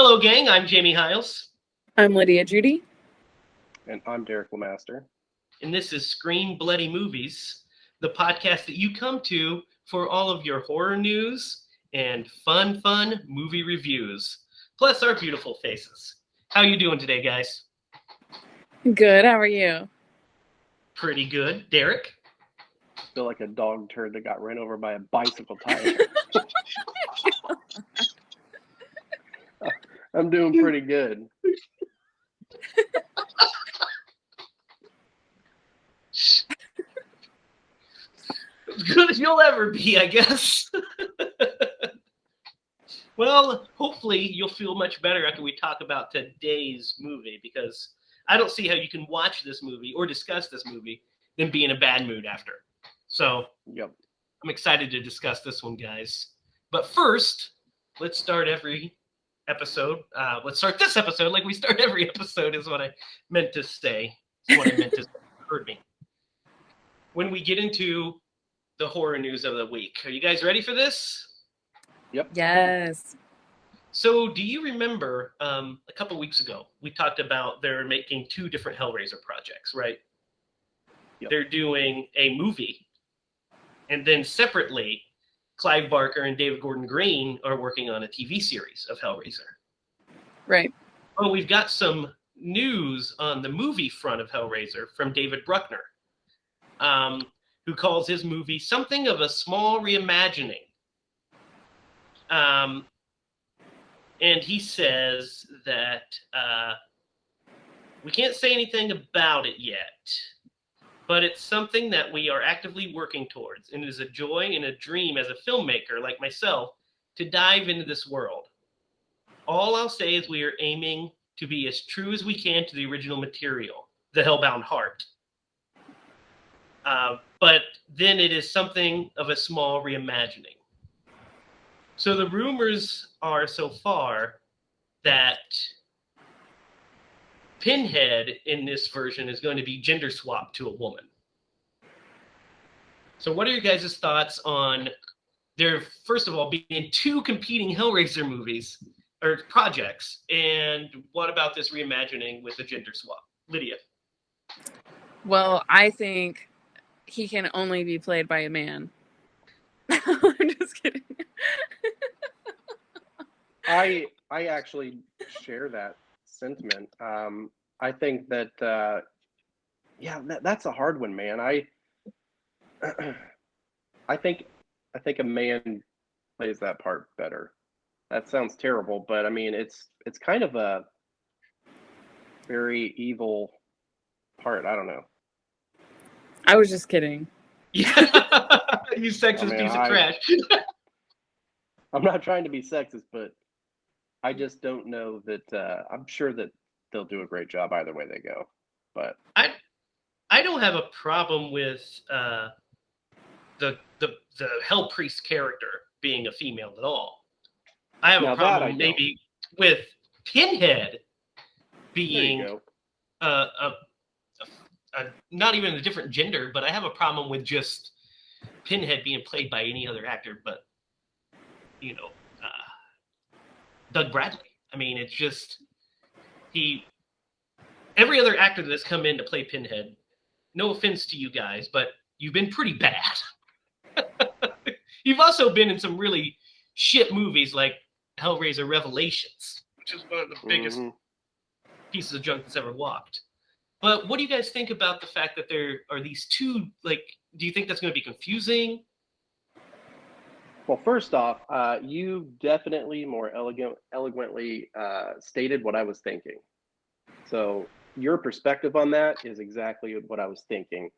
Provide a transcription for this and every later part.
Hello, gang. I'm Jamie Hiles, I'm Lydia Judy. And I'm Derek Lemaster. and this is Screen Bloody Movies, the podcast that you come to for all of your horror news and fun movie reviews, plus our beautiful faces. How you doing today, guys? Good, how are you? Pretty good. Derek? Feel like a dog turd that got ran over by a bicycle tire. I'm doing pretty good. As good as you'll ever be, I guess. Well, hopefully you'll feel much better after we talk about today's movie, because I don't see how you can watch this movie or discuss this movie than be in a bad mood after. So Yep. I'm excited to discuss this one, guys. But first, let's start every episode. Let's start this episode like we start every episode is what I meant to say. It's what I meant to say. Heard me. When we get into the horror news of the week. Are you guys ready for this? Yep. Yes. So do you remember a couple weeks ago, we talked about they're making two different Hellraiser projects, right? Yep. They're doing a movie, and then separately, Clive Barker and David Gordon Green are working on a TV series of Hellraiser. Right. Well, we've got some news on the movie front of Hellraiser from David Bruckner, who calls his movie something of a small reimagining. And he says that we can't say anything about it yet, but it's something that we are actively working towards, and it is a joy and a dream as a filmmaker like myself to dive into this world. All I'll say is we are aiming to be as true as we can to the original material, The Hellbound Heart. But then it is something of a small reimagining. So the rumors are so far that Pinhead in this version is going to be gender swapped to a woman. So what are your guys' thoughts on there, first of all, being two competing Hellraiser movies or projects, and what about this reimagining with the gender swap? Lydia? Well, I think he can only be played by a man. I'm just kidding. I actually share that sentiment. I think that that's a hard one, man. I think a man plays that part better. That sounds terrible, but I mean it's kind of a very evil part. I don't know. I was just kidding. Yeah, you sexist piece of trash. I'm not trying to be sexist, but I just don't know that. I'm sure that they'll do a great job either way they go. But I don't have a problem with the Hell Priest character being a female at all. I have a problem maybe with Pinhead being not even a different gender, but I have a problem with just Pinhead being played by any other actor but, Doug Bradley. I mean, it's just every other actor that's come in to play Pinhead, no offense to you guys, but you've been pretty bad. You've also been in some really shit movies like Hellraiser Revelations, which is one of the biggest pieces of junk that's ever walked. But what do you guys think about the fact that there are these two, do you think that's going to be confusing? Well, first off, you definitely more eloquently stated what I was thinking. So your perspective on that is exactly what I was thinking.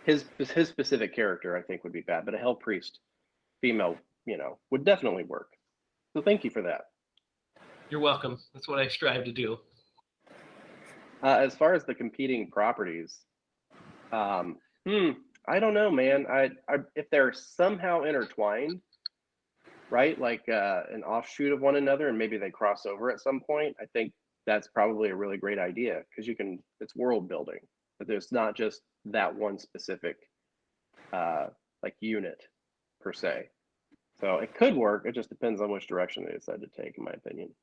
His specific character, I think, would be bad, but a Hell Priest female, would definitely work. So thank you for that. You're welcome. That's what I strive to do. As far as the competing properties, I don't know, man. I if they're somehow intertwined, right? Like an offshoot of one another, and maybe they cross over at some point. I think that's probably a really great idea because it's world building, but there's not just that one specific unit per se. So it could work. It just depends on which direction they decide to take, in my opinion.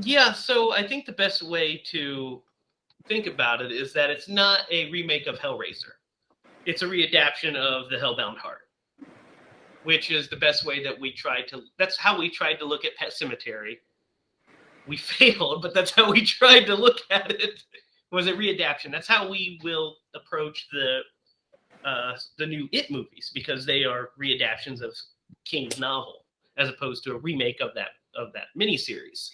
Yeah, so I think the best way to think about it is that it's not a remake of Hellraiser. It's a readaptation of The Hellbound Heart, which is the best way that that's how we tried to look at Pet Sematary. We failed, but that's how we tried to look at it, was a readaptation. That's how we will approach the new It movies, because they are readaptations of King's novel, as opposed to a remake of that miniseries.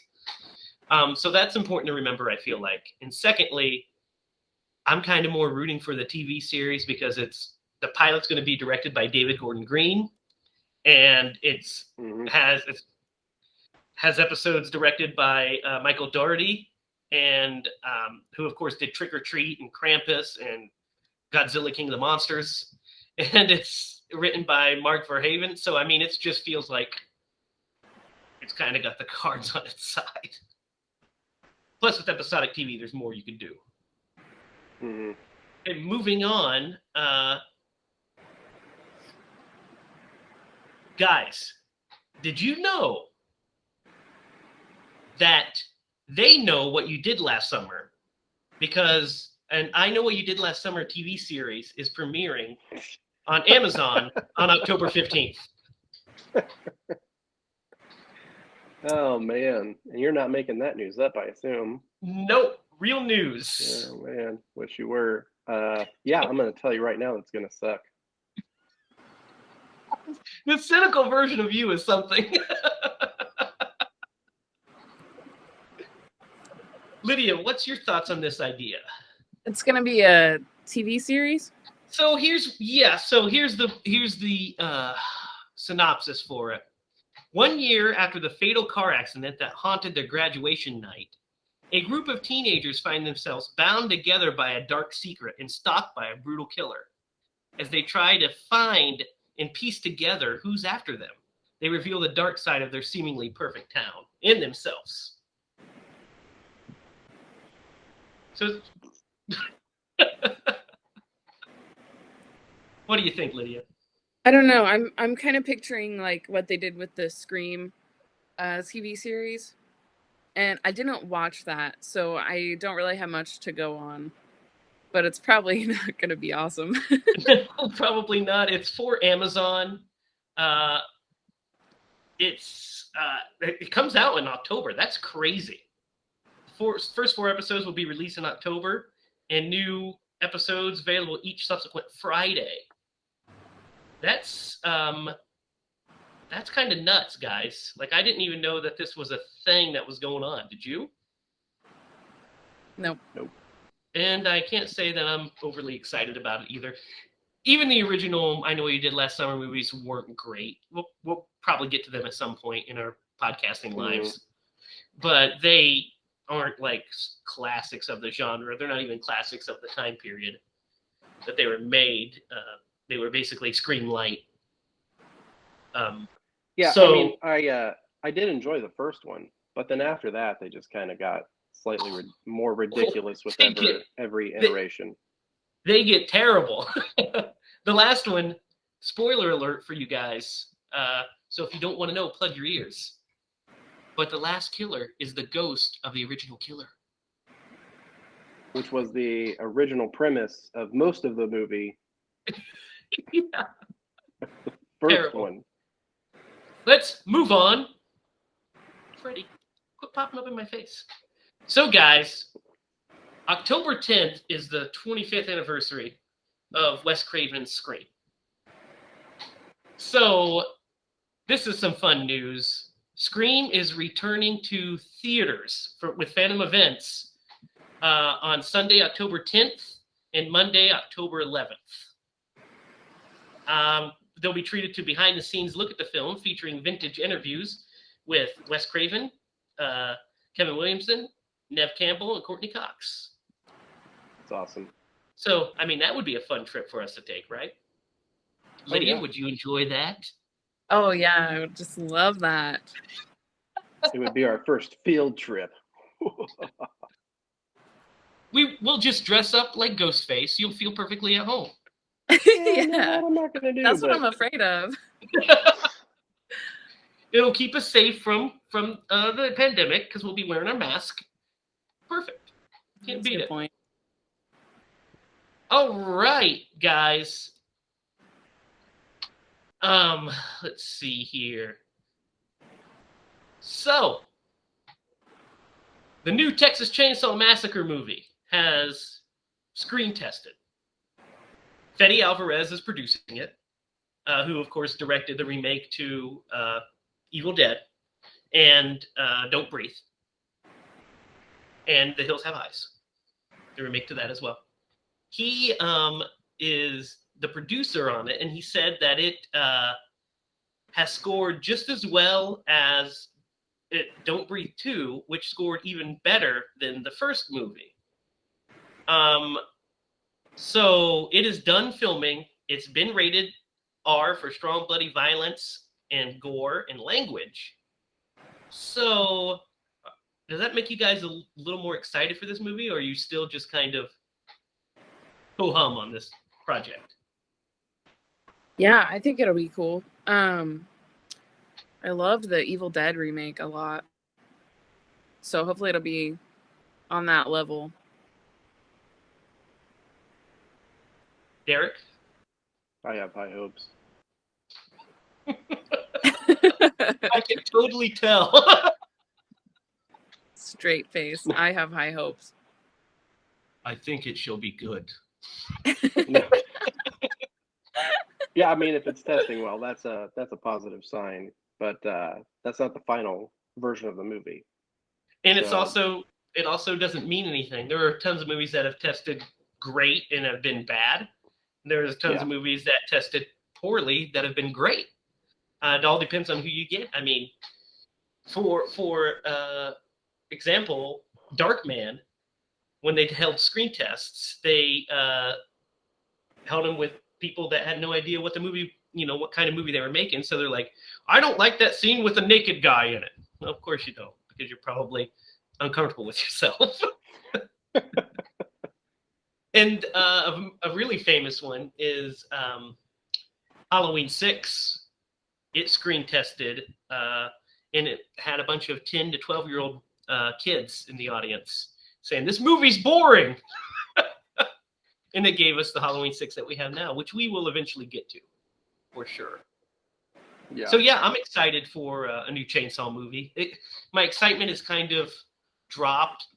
So that's important to remember, I feel like. And secondly, I'm kind of more rooting for the TV series, because the pilot's going to be directed by David Gordon Green, and has episodes directed by Michael Dougherty, and who of course did Trick or Treat and Krampus and Godzilla King of the Monsters, and it's written by Mark Verhaven. So I mean, it just feels like it's kind of got the cards on its side. Plus, with episodic TV, there's more you can do. Mm-hmm. And moving on, guys, did you know that they know what you did last summer? Because, and I Know What You Did Last Summer TV series is premiering on Amazon on October 15th. Oh man, and you're not making that news up, I assume. Nope, real news. Oh man, wish you were. Yeah, I'm gonna tell you right now, it's gonna suck. The cynical version of you is something. Lydia, what's your thoughts on this idea? It's gonna be a TV series. So here's the synopsis for it. 1 year after the fatal car accident that haunted their graduation night, a group of teenagers find themselves bound together by a dark secret and stalked by a brutal killer. As they try to find and piece together who's after them, they reveal the dark side of their seemingly perfect town in themselves. So, what do you think, Lydia? I don't know. I'm kind of picturing like what they did with the Scream TV series, and I didn't watch that, so I don't really have much to go on. But it's probably not going to be awesome. Probably not. It's for Amazon. It comes out in October. That's crazy. First 4 episodes will be released in October, and new episodes available each subsequent Friday. That's kind of nuts, guys. Like, I didn't even know that this was a thing that was going on. Did you? Nope. And I can't say that I'm overly excited about it either. Even the original I Know What You Did Last Summer movies weren't great. We'll probably get to them at some point in our podcasting lives. But they aren't like classics of the genre. They're not even classics of the time period that they were made. They were basically Scream light. Yeah, so, I mean, I did enjoy the first one, but then after that, they just kind of got slightly more ridiculous with every iteration. They get terrible. The last one, spoiler alert for you guys. So if you don't want to know, plug your ears. But the last killer is the ghost of the original killer. Which was the original premise of most of the movie. Yeah. The first Terrible. one. Let's move on. Freddy, quit popping up in my face. So, guys, October 10th is the 25th anniversary of Wes Craven's Scream. So, this is some fun news. Scream is returning to theaters with Phantom Events on Sunday, October 10th, and Monday, October 11th. They'll be treated to behind-the-scenes look at the film, featuring vintage interviews with Wes Craven, Kevin Williamson, Nev Campbell, and Courtney Cox. That's awesome. So, I mean, that would be a fun trip for us to take, right? Lydia, would you enjoy that? Oh, yeah, I would just love that. It would be our first field trip. We'll just dress up like Ghostface. You'll feel perfectly at home. Yeah, no, I'm not gonna do. That's what I'm afraid of. It'll keep us safe from the pandemic because we'll be wearing our mask. Perfect. Can't That's a beat good it. point. All right, guys. Let's see here. So, the new Texas Chainsaw Massacre movie has screen tested. Fede Alvarez is producing it, who, of course, directed the remake to Evil Dead and Don't Breathe, and The Hills Have Eyes, the remake to that as well. He is the producer on it, and he said that it has scored just as well as Don't Breathe 2, which scored even better than the first movie. So it is done filming. It's been rated R for strong bloody violence and gore and language. So does that make you guys a little more excited for this movie, or are you still just kind of ho-hum on this project? Yeah, I think it'll be cool. I loved the Evil Dead remake a lot. So hopefully it'll be on that level. Derek? I have high hopes. I can totally tell. Straight face. I have high hopes. I think it shall be good. Yeah, I mean, if it's testing well, that's a positive sign. But that's not the final version of the movie. And it also doesn't mean anything. There are tons of movies that have tested great and have been bad. There's tons of movies that tested poorly that have been great. It all depends on who you get. I mean, for example, Darkman, when they held screen tests, they held them with people that had no idea what the movie, what kind of movie they were making. So they're like, I don't like that scene with a naked guy in it. Well, of course you don't, because you're probably uncomfortable with yourself. And a really famous one is Halloween 6. It screen tested, and it had a bunch of 10 to 12-year-old kids in the audience saying, this movie's boring. And they gave us the Halloween 6 that we have now, which we will eventually get to, for sure. Yeah. So, yeah, I'm excited for a new Chainsaw movie. My excitement is kind of dropped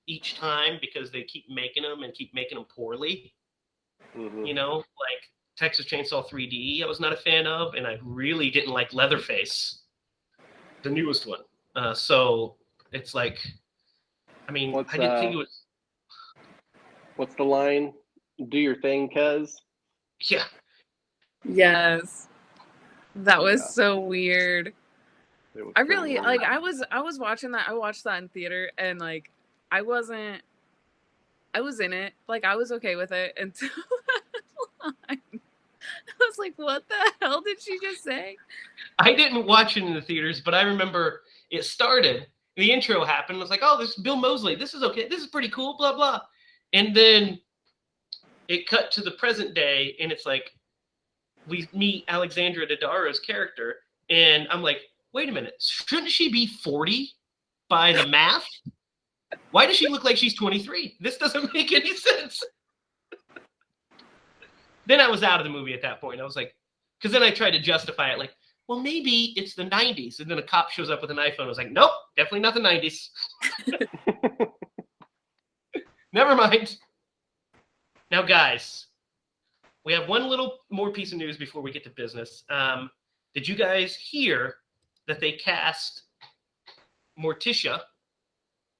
each time because they keep making them and keep making them poorly. Mm-hmm. Like Texas Chainsaw 3D, I was not a fan of, and I really didn't like Leatherface, the newest one. So it's like, I mean, I didn't think it was. What's the line? Do your thing, cuz. Yeah. Yes. That was so weird. I really weird. like. I was watching that. I watched that in theater, and like, I was in it. Like, I was okay with it until that line. I was like, what the hell did she just say? I didn't watch it in the theaters, but I remember it started. The intro happened. I was like, oh, this is Bill Moseley. This is okay. This is pretty cool, blah, blah. And then it cut to the present day, and it's like, we meet Alexandra Daddaro's character, and I'm like, wait a minute. Shouldn't she be 40 by the math? Why does she look like she's 23? This doesn't make any sense. Then I was out of the movie at that point. I was like, because then I tried to justify it, like, well, maybe it's the 90s. And then a cop shows up with an iPhone. I was like, nope, definitely not the 90s. Never mind. Now, guys, we have one little more piece of news before we get to business. Did you guys hear that they cast Morticia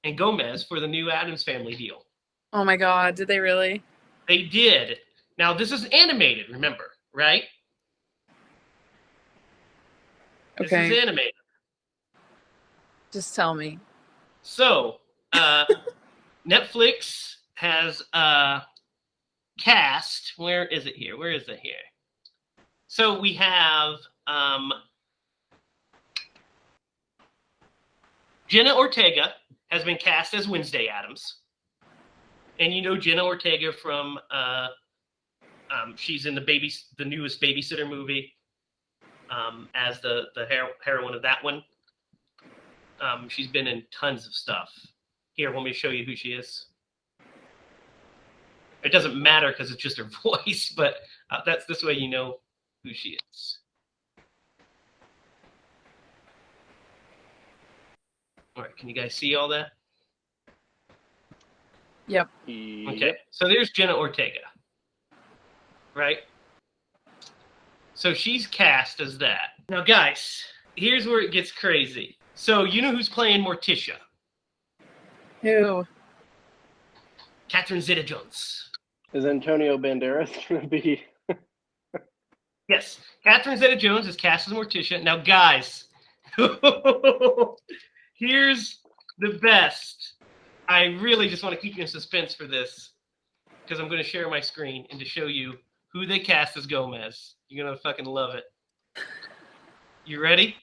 and Gomez for the new Addams Family deal? Oh my God, did they really? They did. Now, this is animated, remember, right? Okay. This is animated. Just tell me. So, Netflix has cast. Where is it here? So we have Jenna Ortega has been cast as Wednesday Addams. And Jenna Ortega from she's in the newest Babysitter movie. as the heroine of that one. She's been in tons of stuff. Here, want me to show you who she is? It doesn't matter because it's just her voice, but that's this way you know who she is. All right, can you guys see all that? Yep. Okay, so there's Jenna Ortega, right? So she's cast as that. Now, guys, here's where it gets crazy. So you know who's playing Morticia? Who? Catherine Zeta-Jones. Is Antonio Banderas going to be? Yes, Catherine Zeta-Jones is cast as Morticia. Now, guys, here's the best. I really just want to keep you in suspense for this because I'm going to share my screen and to show you who they cast as Gomez. You're going to fucking love it. You ready?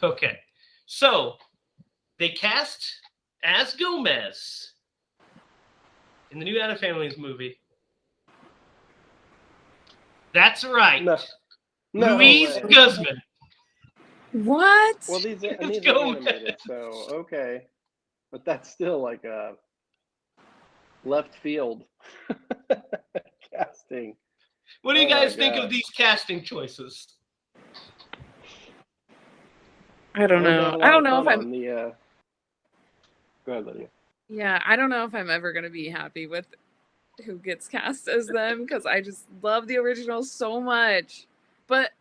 Okay. So, they cast as Gomez in the new Addams Family's movie. That's right. No Louise way. Guzman. What? Well, these are Gomez. animated, so okay. But that's still like a left field casting. What do you Oh guys my think of gosh. these casting choices? I don't know. I don't know if I'm. Go ahead, Lydia. Yeah, I don't know if I'm ever gonna be happy with who gets cast as them because I just love the original so much. But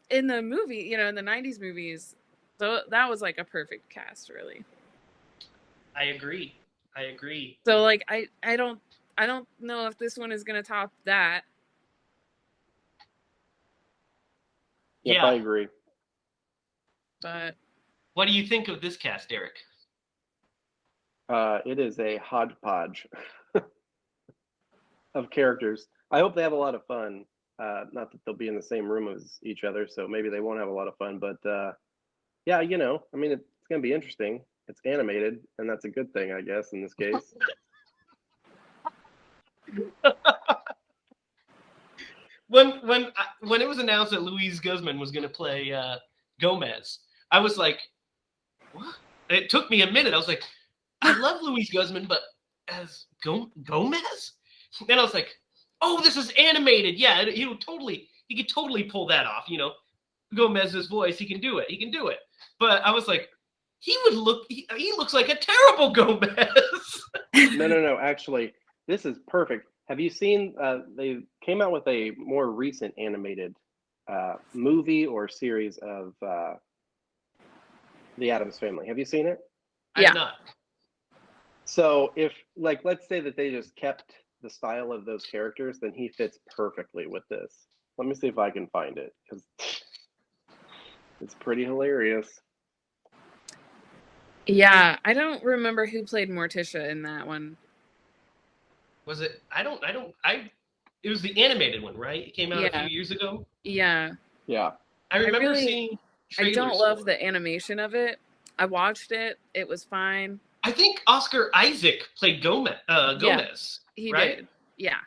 in the movie, in the '90s movies, so that was like a perfect cast, really. I agree. So like I don't know if this one is gonna top that. Yep, Yeah. I agree. But What do you think of this cast, Derek? It is a hodgepodge of characters. I hope they have a lot of fun. Not that they'll be in the same room as each other, so maybe they won't have a lot of fun. But yeah, I mean, it's going to be interesting. It's animated, and that's a good thing, I guess, in this case. When it was announced that Louise Guzman was going to play Gomez, I was like, what? It took me a minute. I was like, I love Louise Guzman, but as Gomez? Then I was like, oh, this is animated. Yeah, he could totally pull that off. Gomez's voice, he can do it. But I was like, he looks like a terrible Gomez. No. Actually, this is perfect. Have you seen? They came out with a more recent animated movie or series of the Addams Family. Have you seen it? Yeah. I'm not. So if, let's say that they just kept the style of those characters, then he fits perfectly with this. Let me see if I can find it because it's pretty hilarious. yeah, I don't remember who played Morticia in that one. Was it? It was the animated one, right? It came out a few years ago. Yeah. Yeah. I remember seeing trailers. I don't love the animation of it. I watched it. It was fine. I think Oscar Isaac played Gomez. He right? did. Yeah.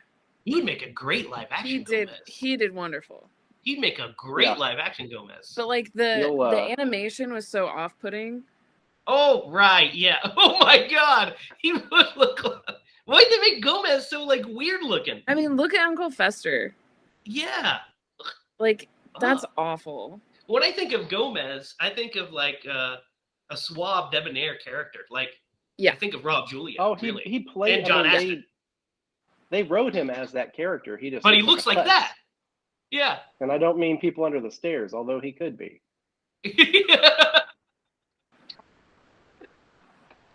He would make a great live action Gomez. He did wonderful. He'd make a great live action Gomez. But like the animation was so off-putting. Oh, right. Yeah. Oh my God. He would look like... Why did they make Gomez so weird looking? I mean, look at Uncle Fester. Yeah. That's awful. When I think of Gomez, I think of a suave, debonair character. I think of Rob Julia. Oh, really. he played. And John Astin. They wrote him as that character. But he looks like that. Yeah. And I don't mean people under the stairs, although he could be.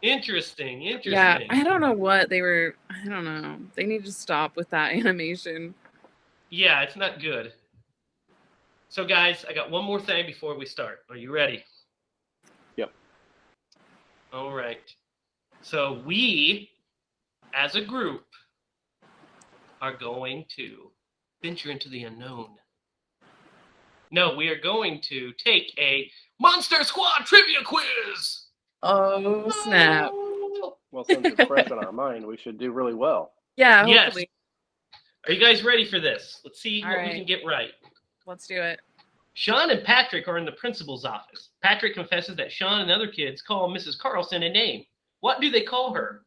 Interesting. Yeah, I don't know what they were. I don't know. They need to stop with that animation. Yeah, it's not good. So, guys, I got one more thing before we start. Are you ready? Yep. All right. So we, as a group, are going to venture into the unknown. No, we are going to take a Monster Squad trivia quiz. Oh, snap. Well, since it's fresh on our mind, we should do really well. Yeah, Yes. hopefully. Are you guys ready for this? Let's see All what right. we can get right. Let's do it. Sean and Patrick are in the principal's office. Patrick confesses that Sean and other kids call Mrs. Carlson a name. What do they call her?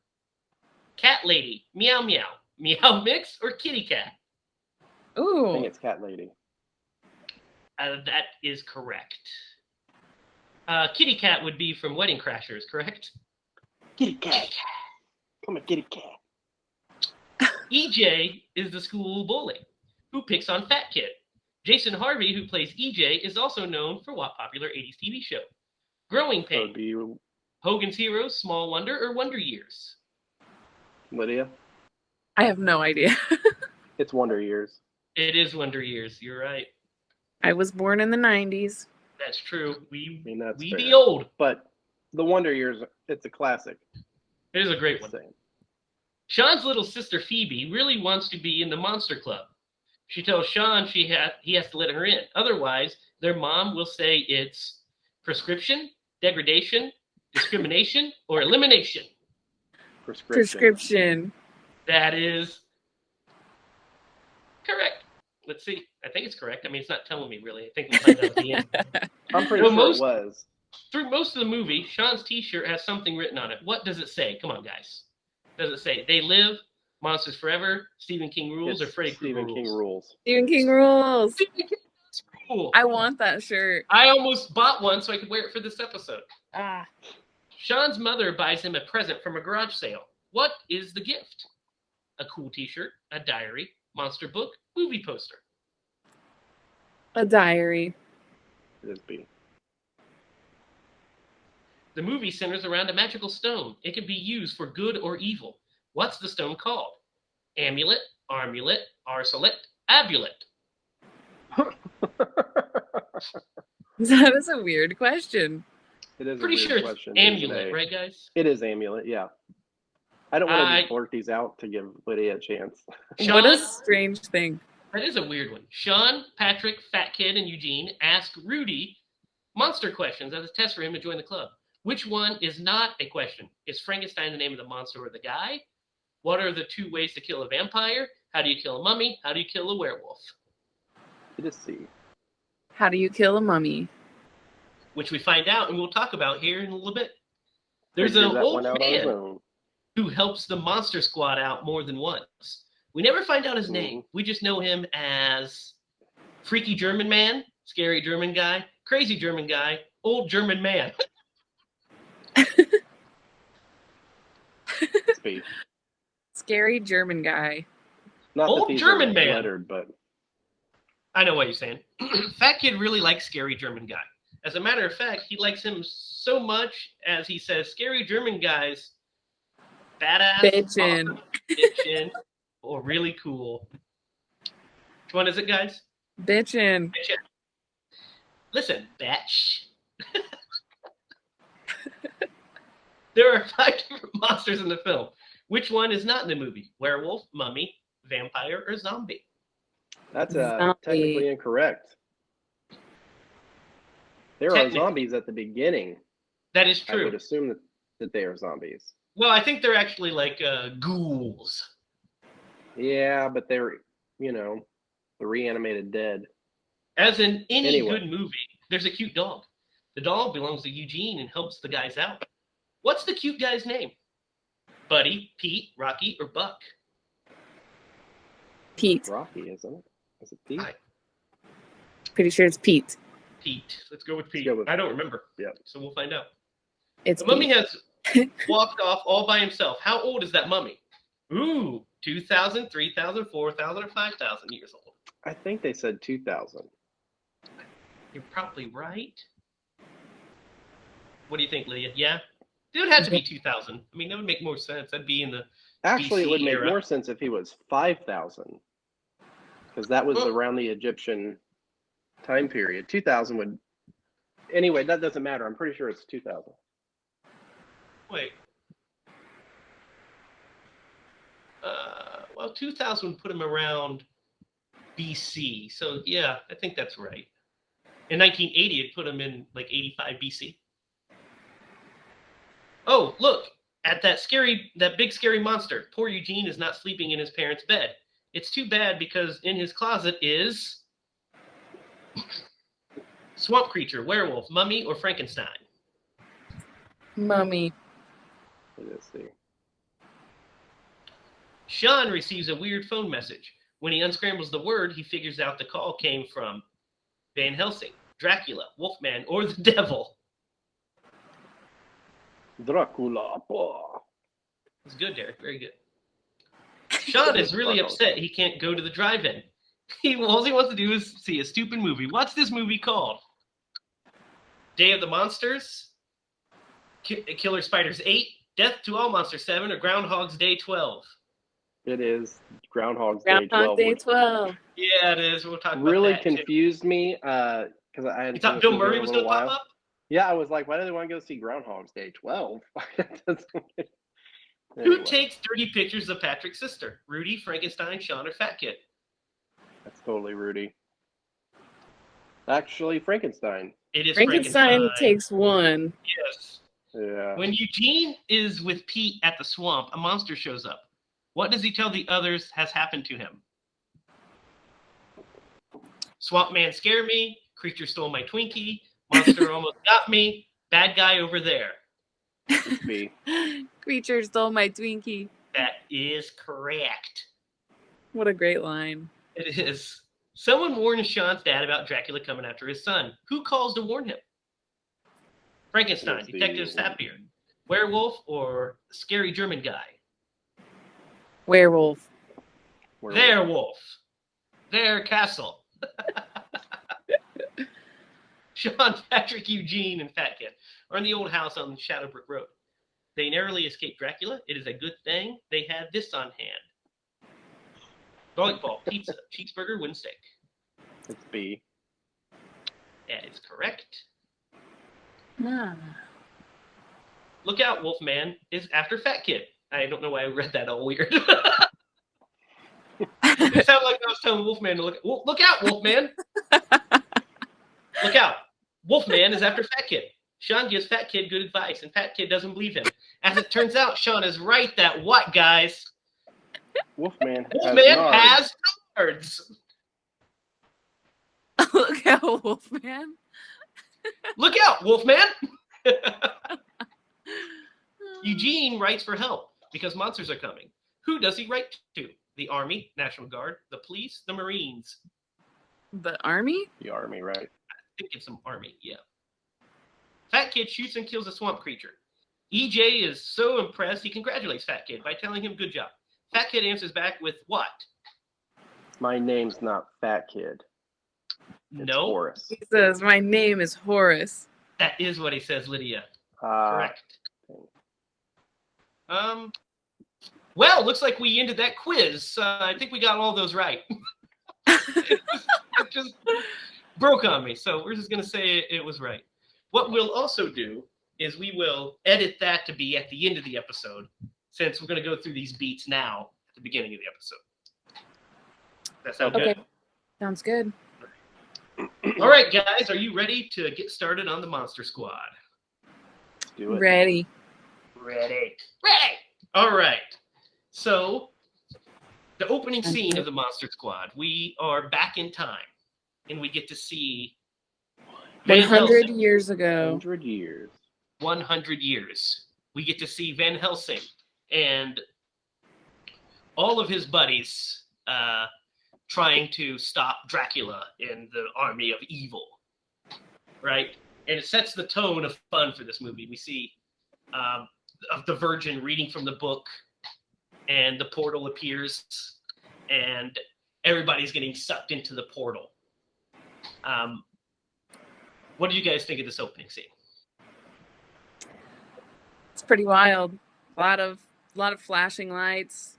Cat lady, meow meow, meow mix, or kitty cat? I Ooh. think it's cat lady. That is correct. Kitty cat would be from Wedding Crashers, correct? Kitty cat. Come on, kitty cat. EJ is the school bully who picks on Fat Kid. Jason Harvey, who plays EJ, is also known for what popular 80s TV show? Growing So it'd Pain, be Hogan's Heroes, Small Wonder, or Wonder Years? Lydia. I have no idea. It's Wonder Years. It is Wonder Years. You're right. I was born in the 90s. That's true. We That's we fair. be old. But the Wonder Years, it's a classic. It is a great one. Same. Sean's little sister Phoebe really wants to be in the Monster Club. She tells Sean he has to let her in. Otherwise, their mom will say it's prescription, degradation, discrimination, or elimination. Prescription. That is correct. Let's see. I think it's correct. I mean, it's not telling me really. I think we'll find out at the end. I'm pretty Well, sure it was. Through most of the movie, Sean's t-shirt has something written on it. What does it say? Come on, guys. Does it say They Live, Monsters Forever, Stephen King Rules, It's or Freddy Krueger Stephen King rules. Stephen King rules. Stephen King, that's cool. I want that shirt. I almost bought one so I could wear it for this episode. Ah. Sean's mother buys him a present from a garage sale. What is the gift? A cool t-shirt, a diary, monster book, movie poster. A diary. It is B. The movie centers around a magical stone. It can be used for good or evil. What's the stone called? Amulet, armulet, arcelet, abulet. That is a weird question. It is Pretty a weird sure it's question. amulet, right, guys? It is amulet, yeah. I don't want to just blurt these out to give Lydia a chance. Sean, What a strange thing. that is a weird one. Sean, Patrick, Fat Kid, and Eugene ask Rudy monster questions as a test for him to join the club. Which one is not a question? Is Frankenstein the name of the monster or the guy? What are the 2 ways to kill a vampire? How do you kill a mummy? How do you kill a werewolf? It is C. How do you kill a mummy? Which we find out and we'll talk about here in a little bit. There's Figure an that old one out on his man own. who helps the monster squad out more than once. We never find out his Mhm. name. We just know him as Freaky German Man, Scary German Guy, Crazy German Guy, Old German Man. It's B. Scary German guy. Not Old that these German are man. lettered, but I know what you're saying. Fat Kid really likes Scary German Guy. As a matter of fact, he likes him so much as he says, Scary German Guy's badass, Bitchin'. awesome, bitchin', or really cool. Which one is it, guys? Bitchin'. Bitchin'. Listen, bitch. There are 5 different monsters in the film. Which one is not in the movie? Werewolf, mummy, vampire, or zombie? that's Zombie. technically incorrect. There are Technically. zombies at the beginning. That is I would true. assume that they are zombies. Well, I think they're actually like ghouls. Yeah, but they're, the reanimated dead. As in any Anyway. good movie, there's a cute dog. The dog belongs to Eugene and helps the guys out. What's the cute guy's name? Buddy, Pete, Rocky, or Buck? Pete. Rocky, isn't it? Is it Pete? Hi. Pretty sure it's Pete. Pete. Let's go with Pete. go with I don't remember. Yeah. So we'll find out. It's The mummy Pete. has walked off all by himself. How old is that mummy? Ooh, 2,000, 3,000, 4,000, or 5,000 years old. I think they said 2000. You're probably right. What do you think, Lydia? Yeah? It would have to be 2,000. I mean, that would make more sense. That'd be in the... Actually, it would BC make era. more sense if he was 5,000. Because that was Well- around the Egyptian time period. 2000 would... Anyway, that doesn't matter. I'm pretty sure it's 2000. Wait. Well, 2000 would put him around BC. So, yeah, I think that's right. In 1980, it put him in like 85 BC. Oh, look, at that big scary monster. Poor Eugene is not sleeping in his parents' bed. It's too bad because in his closet is Swamp creature, werewolf, mummy, or Frankenstein? Mummy. Let's see. Sean receives a weird phone message. When he unscrambles the word, he figures out the call came from Van Helsing, Dracula, Wolfman, or the devil. Dracula. It's good, Derek. Very good. Sean is really upset he can't go to the drive-in. All he wants to do is see a stupid movie. What's this movie called? Day of the Monsters, Killer Spiders 8, Death to All Monsters 7, or Groundhog's Day 12? It is Groundhog's Day 12. Groundhog Day 12. Yeah, it is. We'll talk about Really that confused me because I had. You thought Bill Murray was going to pop up? Yeah, I was like, why do they want to go see Groundhog's Day 12? Who takes 30 pictures of Patrick's sister? Rudy, Frankenstein, Sean, or Fat Kid? That's totally Rudy. Actually, Frankenstein. It is Frankenstein takes one. Yes. Yeah. When Eugene is with Pete at the swamp, a monster shows up. What does he tell the others has happened to him? Swamp man scare me. Creature stole my Twinkie. Monster almost got me. Bad guy over there. Me. Creature stole my Twinkie. That is correct. What a great line. It is. Someone warns Sean's dad about Dracula coming after his son. Who calls to warn him? Frankenstein, Detective Sapir, werewolf, or scary German guy? Werewolf. Their wolf. Their castle. Sean, Patrick, Eugene, and Fat Kid are in the old house on Shadowbrook Road. They narrowly escape Dracula. It is a good thing they had this on hand. Volleyball, pizza, cheeseburger, wooden steak. It's B. That is correct. Ah. Look out, Wolfman is after Fat Kid. I don't know why I read that all weird. It sounded like I was telling Wolfman to look out, Wolfman. Look out. Wolfman is after Fat Kid. Sean gives Fat Kid good advice, and Fat Kid doesn't believe him. As it turns out, Sean is right that what, guys? Wolfman has nards. Look out, Wolfman. Look out, Wolfman. Eugene writes for help because monsters are coming. Who does he write to? The Army, National Guard, the police, the Marines. The Army? The Army, right? I think it's some Army, yeah. Fat Kid shoots and kills a swamp creature. EJ is so impressed he congratulates Fat Kid by telling him good job. Fat Kid answers back with what? My name's not Fat Kid. It's Horace. He says, my name is Horace. That is what he says, Lydia. Correct. Well, looks like we ended that quiz. I think we got all those right. it just broke on me, so we're just going to say it was right. What we'll also do is we will edit that to be at the end of the episode, since we're going to go through these beats now at the beginning of the episode. That sound good? Sounds good. All right, guys, are you ready to get started on the Monster Squad? Do it. Ready. All right. So, the opening scene of the Monster Squad, we are back in time, and we get to see 100 years ago. 100 years. 100 years. We get to see Van Helsing and all of his buddies trying to stop Dracula and the army of evil, right? And it sets the tone of fun for this movie. We see of the Virgin reading from the book, and the portal appears, and everybody's getting sucked into the portal. What do you guys think of this opening scene? It's pretty wild. A lot of flashing lights.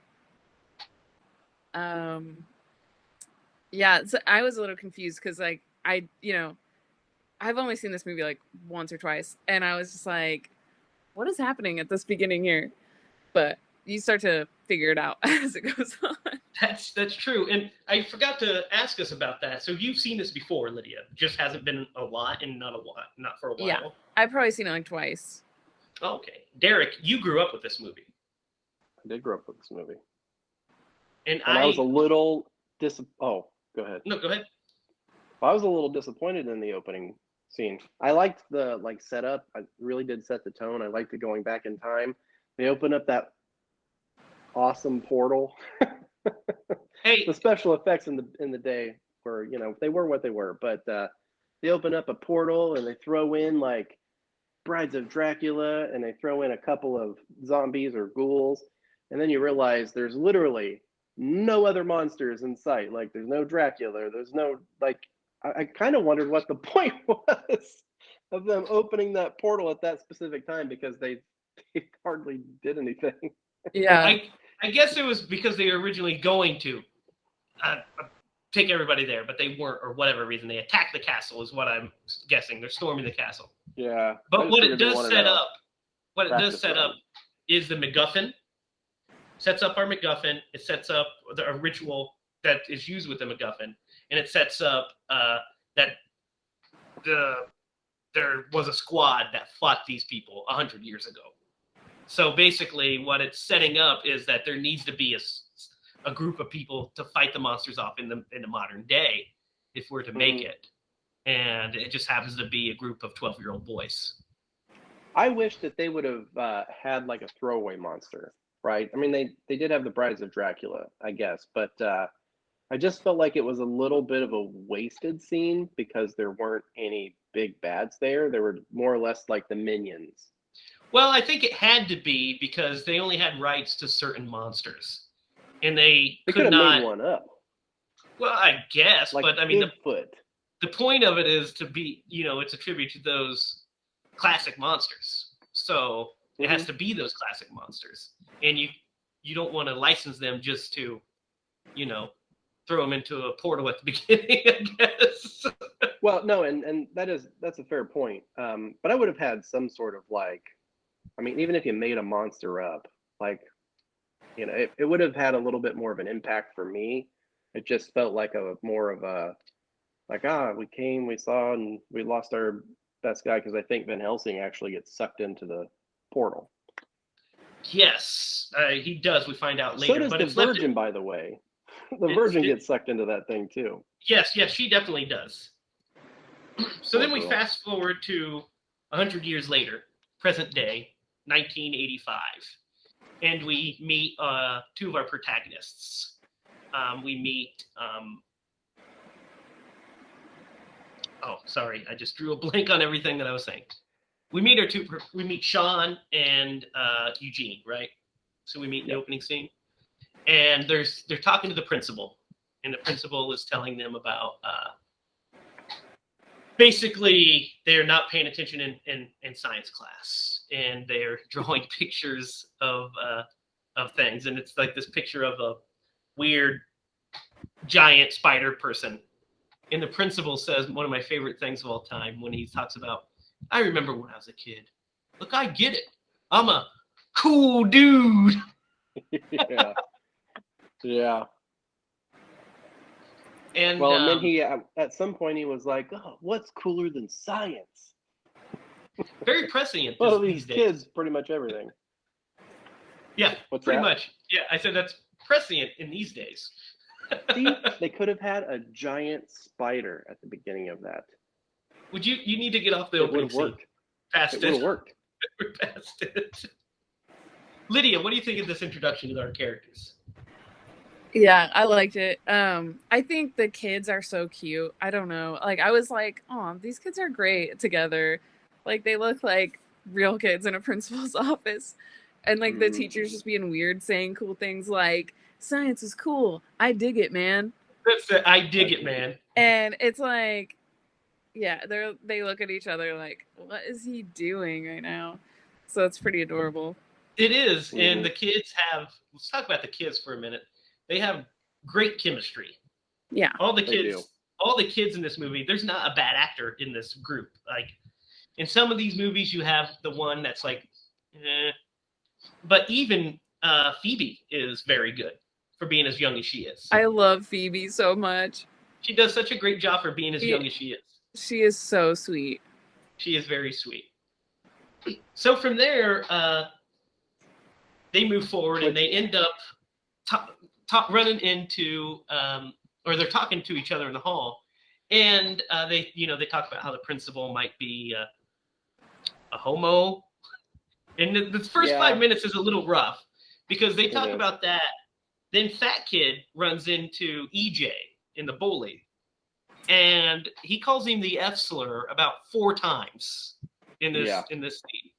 Yeah, so I was a little confused because I've only seen this movie like once or twice, and I was just like, what is happening at this beginning here? But you start to figure it out as it goes on. That's true. And I forgot to ask us about that. So you've seen this before, Lydia. Just hasn't been a lot and not for a while. Yeah, I've probably seen it like twice. Oh, okay. Derek, you grew up with this movie. I did grow up with this movie. And I was a little go ahead. No, go ahead. I was a little disappointed in the opening scene. I liked the like setup. I really did set the tone. I liked it going back in time. They open up that awesome portal. Hey, The special effects in the day were, you know, they were what they were, but they open up a portal and they throw in like Brides of Dracula and they throw in a couple of zombies or ghouls, and then you realize there's literally no other monsters in sight. Like there's no Dracula, there's no like. I kind of wondered what the point was of them opening that portal at that specific time, because they hardly did anything. Yeah. I guess it was because they were originally going to take everybody there, but they weren't, or whatever reason. They attacked the castle is what I'm guessing. They're storming the castle. Yeah. But what it does set up, is the MacGuffin. Sets up our MacGuffin. It sets up a ritual that is used with the MacGuffin, and it sets up that there was a squad that fought these people 100 years ago. So basically, what it's setting up is that there needs to be a group of people to fight the monsters off in the modern day, if we're to make it. And it just happens to be a group of 12-year-old boys. I wish that they would have had like a throwaway monster, right? I mean, they did have the Brides of Dracula, I guess, but I just felt like it was a little bit of a wasted scene because there weren't any big bads there. There were more or less like the minions. Well, I think it had to be because they only had rights to certain monsters, and they could not made one up. Well, I guess, like but I mean, the point of it is to be, you know, it's a tribute to those classic monsters. So it has to be those classic monsters, and you don't want to license them just to, you know, throw them into a portal at the beginning, I guess. Well, no, and that's a fair point. But I would have had some sort of like, I mean, even if you made a monster up, like, you know, it would have had a little bit more of an impact for me. It just felt like more of a, like, we came, we saw, and we lost our best guy, because I think Van Helsing actually gets sucked into the portal. Yes, he does. We find out later. So does but the it's Virgin, by the way. The Virgin gets sucked into that thing too. Yes, she definitely does. So then we girl. fast forward to 100 years later, present day, 1985, and we meet two of our protagonists. We meet. Oh, sorry, I just drew a blank on everything that I was saying. We meet Sean and Eugene, right? So we meet in the opening scene, and they're talking to the principal, and the principal is telling them about basically they're not paying attention in science class, and they're drawing pictures of things, and it's like this picture of a weird giant spider person. And the principal says one of my favorite things of all time when he talks about, I remember when I was a kid. Look, I get it. I'm a cool dude. Yeah. Yeah. And well, and then he at some point he was like, "Oh, what's cooler than science?" Very prescient. Well, these kids, pretty much everything. Yeah, what's pretty that? much. Yeah, I said that's prescient in these days. See, they could have had a giant spider at the beginning of that. Would you need to get off the opening scene? It would have worked. We're past it. Lydia, what do you think of this introduction to our characters? Yeah, I liked it. I think the kids are so cute. I don't know. Like, I was like, oh, these kids are great together. Like, they look like real kids in a principal's office. And, like, the teachers just being weird, saying cool things like, science is cool. I dig it, man. That's it. I dig it, man. And it's like, yeah, they look at each other like, what is he doing right now? So it's pretty adorable. It is. And the kids let's talk about the kids for a minute. They have great chemistry. Yeah. All the kids in this movie, there's not a bad actor in this group. Like, in some of these movies, you have the one that's like, but even Phoebe is very good for being as young as she is. I love Phoebe so much. She does such a great job for being as young as she is. She is so sweet. She is very sweet. So from there, they move forward and they end up running into, or they're talking to each other in the hall, And they talk about how the principal might be a homo. And the first 5 minutes is a little rough because they talk about that. Then Fat Kid runs into EJ in the bully, and he calls him the F slur about 4 times in this scene.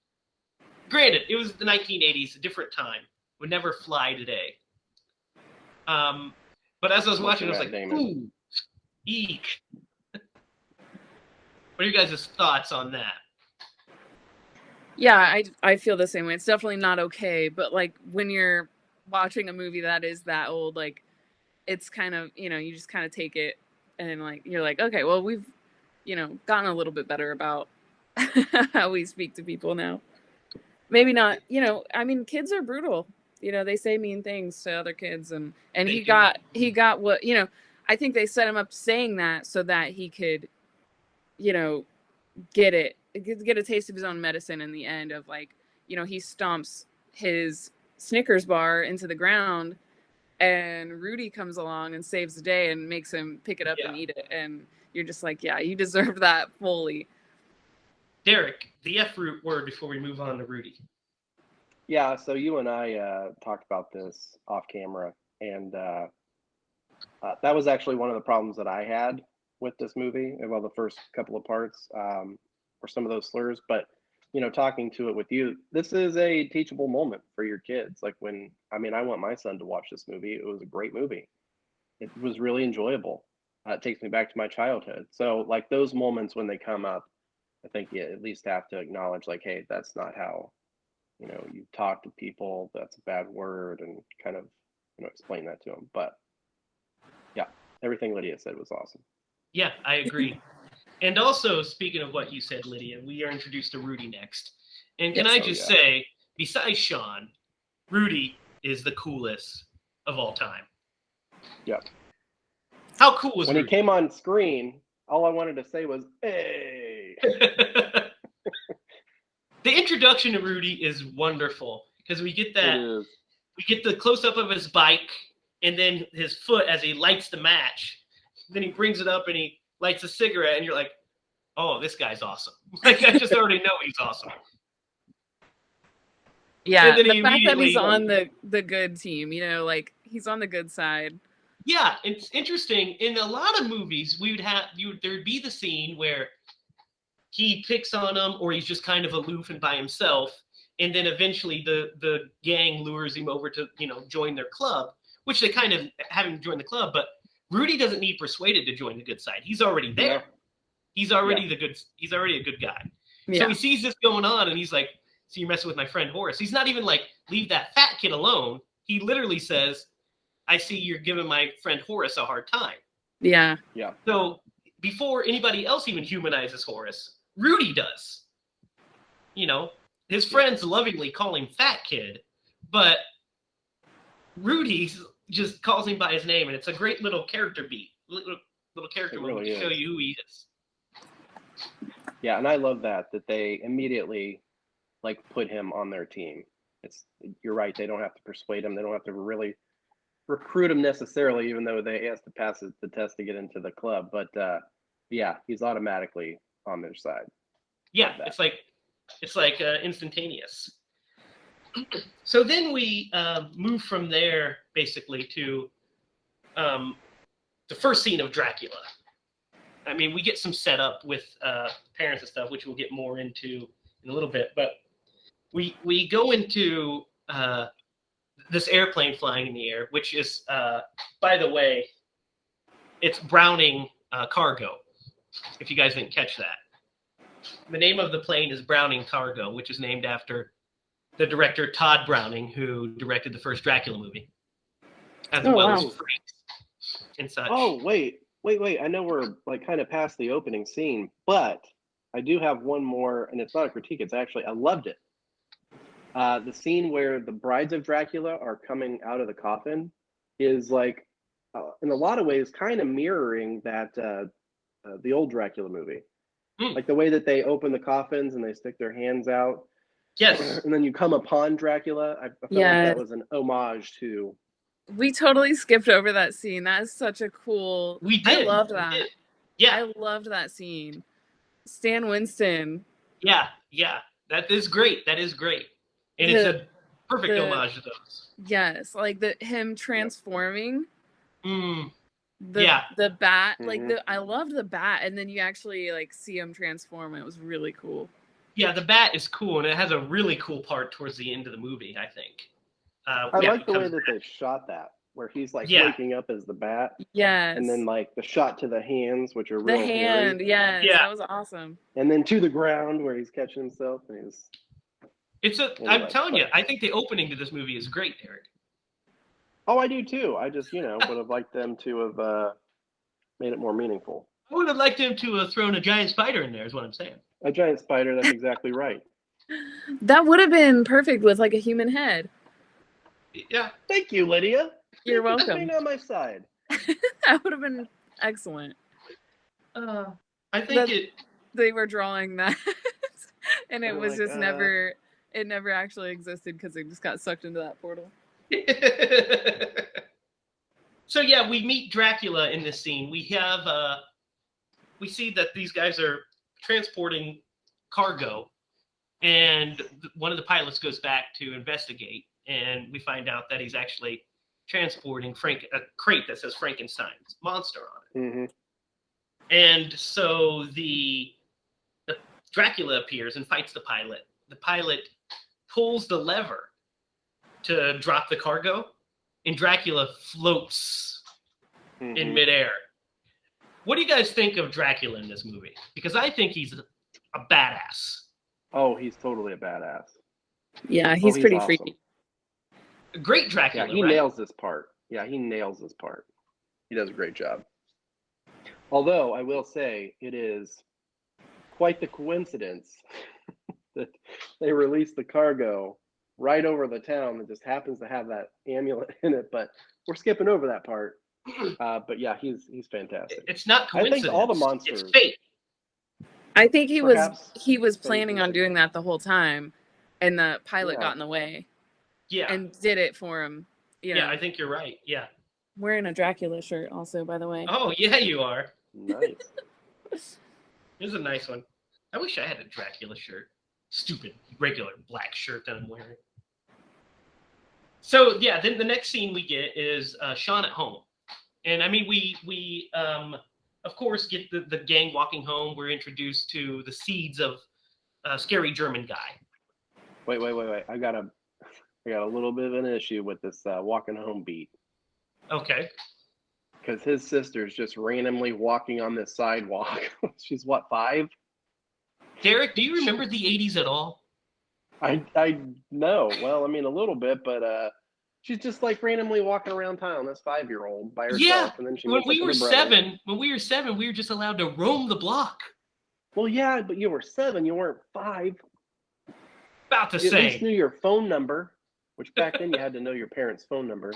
Granted, it was the 1980s, a different time. Would never fly today. But as I was watching, I was like, ooh, eek. What are you guys' thoughts on that? Yeah, I feel the same way. It's definitely not okay, but like when you're watching a movie that is that old, like it's kind of, you just kind of take it and like you're like, okay, well we've, gotten a little bit better about how we speak to people now. Maybe not, I mean, kids are brutal. They say mean things to other kids, and he got what, I think they set him up saying that so that he could, get a taste of his own medicine in the end of like, he stomps his Snickers bar into the ground and Rudy comes along and saves the day and makes him pick it up and eat it. And you're just like, yeah, you deserve that fully. Derek, the F word before we move on to Rudy. Yeah, so you and I talked about this off camera, and that was actually one of the problems that I had with this movie. Well, the first couple of parts were some of those slurs, but talking to it with you, this is a teachable moment for your kids. Like I want my son to watch this movie. It was a great movie. It was really enjoyable. It takes me back to my childhood. So like those moments when they come up, I think you at least have to acknowledge like, hey, that's not how, you talk to people. That's a bad word, and kind of, explain that to them. But yeah, everything Lydia said was awesome. Yeah, I agree. And also, speaking of what you said, Lydia, we are introduced to Rudy next. And can I just say, besides Sean, Rudy is the coolest of all time. Yeah. How cool was when Rudy? He came on screen, all I wanted to say was, hey! The introduction to Rudy is wonderful because we get that. We get the close-up of his bike and then his foot as he lights the match. Then he brings it up and he lights a cigarette, and you're like, oh, this guy's awesome. Like, I just already know he's awesome. Yeah, the fact that he's on the good team, like, he's on the good side. Yeah, it's interesting. In a lot of movies, there'd be the scene where he picks on him, or he's just kind of aloof and by himself, and then eventually the gang lures him over to, join their club, which they kind of have him join the club, but Rudy doesn't need persuaded to join the good side. He's already there. Yeah. He's already he's already a good guy. Yeah. So he sees this going on and he's like, so you're messing with my friend Horace. He's not even like, leave that fat kid alone. He literally says, I see you're giving my friend Horace a hard time. Yeah. Yeah. So before anybody else even humanizes Horace, Rudy does. His friends lovingly call him fat kid, but Rudy just calls him by his name, and it's a great little character beat, little character moment to show you who he is. Yeah, and I love that they immediately like put him on their team. You're right, they don't have to persuade him, they don't have to really recruit him necessarily, even though he has to pass the test to get into the club. But yeah, he's automatically on their side. Yeah, it's like instantaneous. So then we move from there basically to the first scene of Dracula. I mean, we get some setup with parents and stuff, which we'll get more into in a little bit. But we go into this airplane flying in the air, which is, by the way, it's Browning Cargo, if you guys didn't catch that. The name of the plane is Browning Cargo, which is named after the director Todd Browning, who directed the first Dracula movie, as well as Freaks and such. Oh, wait. I know we're like kind of past the opening scene, but I do have one more, and it's not a critique. It's actually, I loved it. The scene where the brides of Dracula are coming out of the coffin is like, in a lot of ways, kind of mirroring that the old Dracula movie. Like the way that they open the coffins and they stick their hands out. Yes. And then you come upon Dracula. I felt like that was an homage to. We totally skipped over that scene. That is such a cool. We did. I love that. Yeah. I loved that scene. Stan Winston. Yeah. That is great. And it's a perfect homage to those. Yes, like him transforming. Mm. The bat, Mm-hmm. I loved the bat, and then you actually like see him transform. It was really cool. Yeah, the bat is cool, and it has a really cool part towards the end of the movie, I think. I like the way that they shot that, where he's like waking up as the bat. Yes. And then like the shot to the hands, which are real the hand, hairy. yes, that was awesome. And then to the ground where he's catching himself, and I'm telling you, I think the opening to this movie is great, Eric. Oh, I do too. I just, would have liked them to have made it more meaningful. I would have liked him to have thrown a giant spider in there, is what I'm saying. A giant spider, that's exactly right. That would have been perfect with like a human head. Yeah. Thank you, Lydia. You're welcome. Being on my side. That would have been excellent. I think they were drawing that, and it was like, just never. It never actually existed because it just got sucked into that portal. So yeah, we meet Dracula in this scene. We have we see that these guys are transporting cargo, and one of the pilots goes back to investigate, and we find out that he's actually transporting a crate that says Frankenstein's monster on it. Mm-hmm. And so the Dracula appears and fights the pilot. The pilot pulls the lever to drop the cargo, and Dracula floats in midair. What do you guys think of Dracula in this movie? Because I think he's a badass. Oh, he's totally a badass. Yeah, he's pretty awesome. freaky. A great Dracula, Yeah, he nails this part. Yeah, he nails this part. He does a great job. Although, I will say, it is quite the coincidence that they released the cargo right over the town that just happens to have that amulet in it. But we're skipping over that part. But yeah, he's fantastic. It's not coincidence. I think all the monsters. It's fate. I think he was planning on doing that the whole time, and the pilot got in the way. Yeah. And did it for him. Yeah, I think you're right. Yeah. Wearing a Dracula shirt also, by the way. Oh, yeah, you are. Nice. Here's a nice one. I wish I had a Dracula shirt. Stupid, regular black shirt that I'm wearing. So, yeah, then the next scene we get is Sean at home. And, I mean, we of course, get the gang walking home. We're introduced to the seeds of Scary German Guy. Wait. I got a little bit of an issue with this walking home beat. Okay. Because his sister's just randomly walking on this sidewalk. She's what, 5? Derek, do you remember the 80s at all? I know. Well, I mean, a little bit, but she's just like randomly walking around town, this 5-year-old by herself. Yeah. And then she when we were 7, we were just allowed to roam the block. Well, yeah, but you were 7. You weren't 5. About to You say. at least knew your phone number, which back then you had to know your parents' phone number.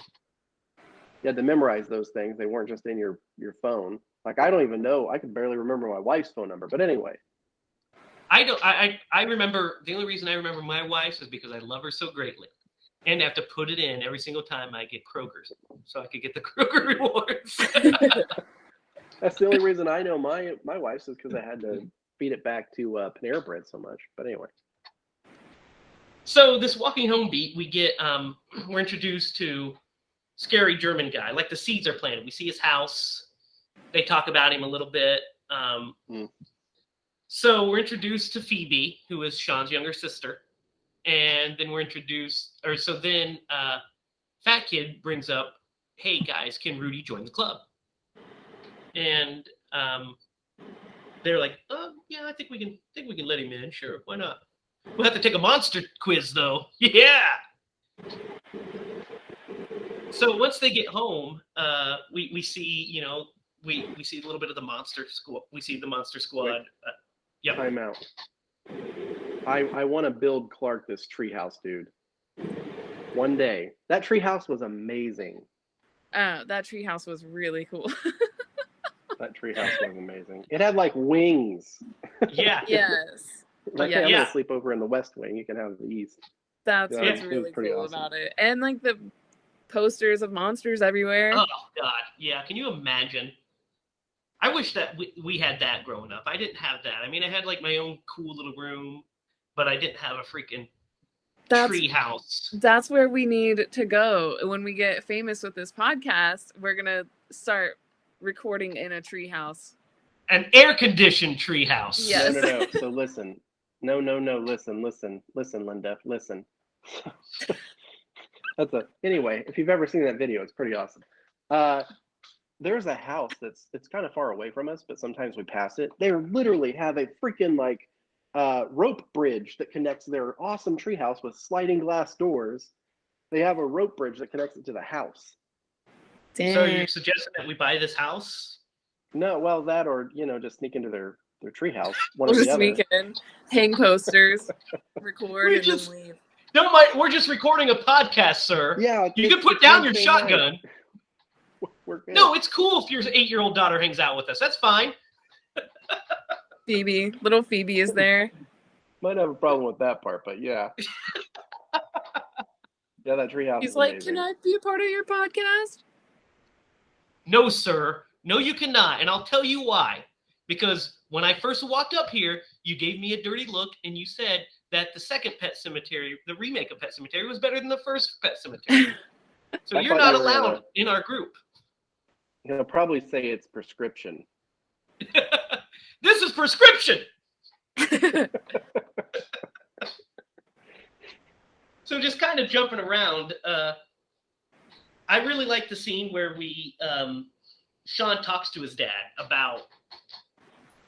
You had to memorize those things. They weren't just in your phone. Like, I don't even know. I could barely remember my wife's phone number. But anyway. I remember, the only reason I remember my wife's is because I love her so greatly. And I have to put it in every single time I get Kroger's. So I could get the Kroger rewards. That's the only reason I know my wife's is because I had to feed it back to Panera Bread so much. But anyway. So this walking home beat, we get, we're introduced to Scary German Guy. Like the seeds are planted. We see his house. They talk about him a little bit. So we're introduced to Phoebe, who is Sean's younger sister. And then we're introduced, then Fat Kid brings up, hey guys, can Rudy join the club? And they're like, oh yeah, I think we can let him in. Sure, why not? We'll have to take a monster quiz though. Yeah. So once they get home, we see, we see a little bit of the monster squad. We see the monster squad. Yep. Time out. I want to build Clark this treehouse, dude. One day. That treehouse was amazing. That treehouse was really cool. That treehouse was amazing. It had like wings. Yeah. Yes. Like, hey, I'm gonna sleep over in the west wing. You can have the east. That's what's really cool awesome about it. And like the posters of monsters everywhere. Oh God, yeah. Can you imagine? I wish that we had that growing up. I didn't have that. I mean, I had like my own cool little room, but I didn't have a freaking tree house. That's where we need to go. When we get famous with this podcast, we're going to start recording in a tree house. An air-conditioned tree house. Yes. No. So listen. No. Listen, Linda. Listen. Anyway, if you've ever seen that video, it's pretty awesome. There's a house it's kind of far away from us, but sometimes we pass it. They literally have a freaking like rope bridge that connects their awesome treehouse with sliding glass doors. They have a rope bridge that connects it to the house. Dang. So you're suggesting that we buy this house? No, well, that or just sneak into their treehouse. We'll just sneak in, hang posters, record, and then leave. Don't mind. We're just recording a podcast, sir. Yeah, you can put down your shotgun. Night. We're good. No, it's cool if your 8-year-old daughter hangs out with us. That's fine. Little Phoebe is there. Might have a problem with that part, but yeah. Yeah, that treehouse. He's like, amazing. Can I be a part of your podcast? No, sir. No, you cannot. And I'll tell you why. Because when I first walked up here, you gave me a dirty look and you said that the second Pet Cemetery, the remake of Pet Cemetery, was better than the first Pet Cemetery. So you're not allowed in our group. He'll probably say it's prescription. This is prescription. So just kind of jumping around, I really like the scene where Sean talks to his dad about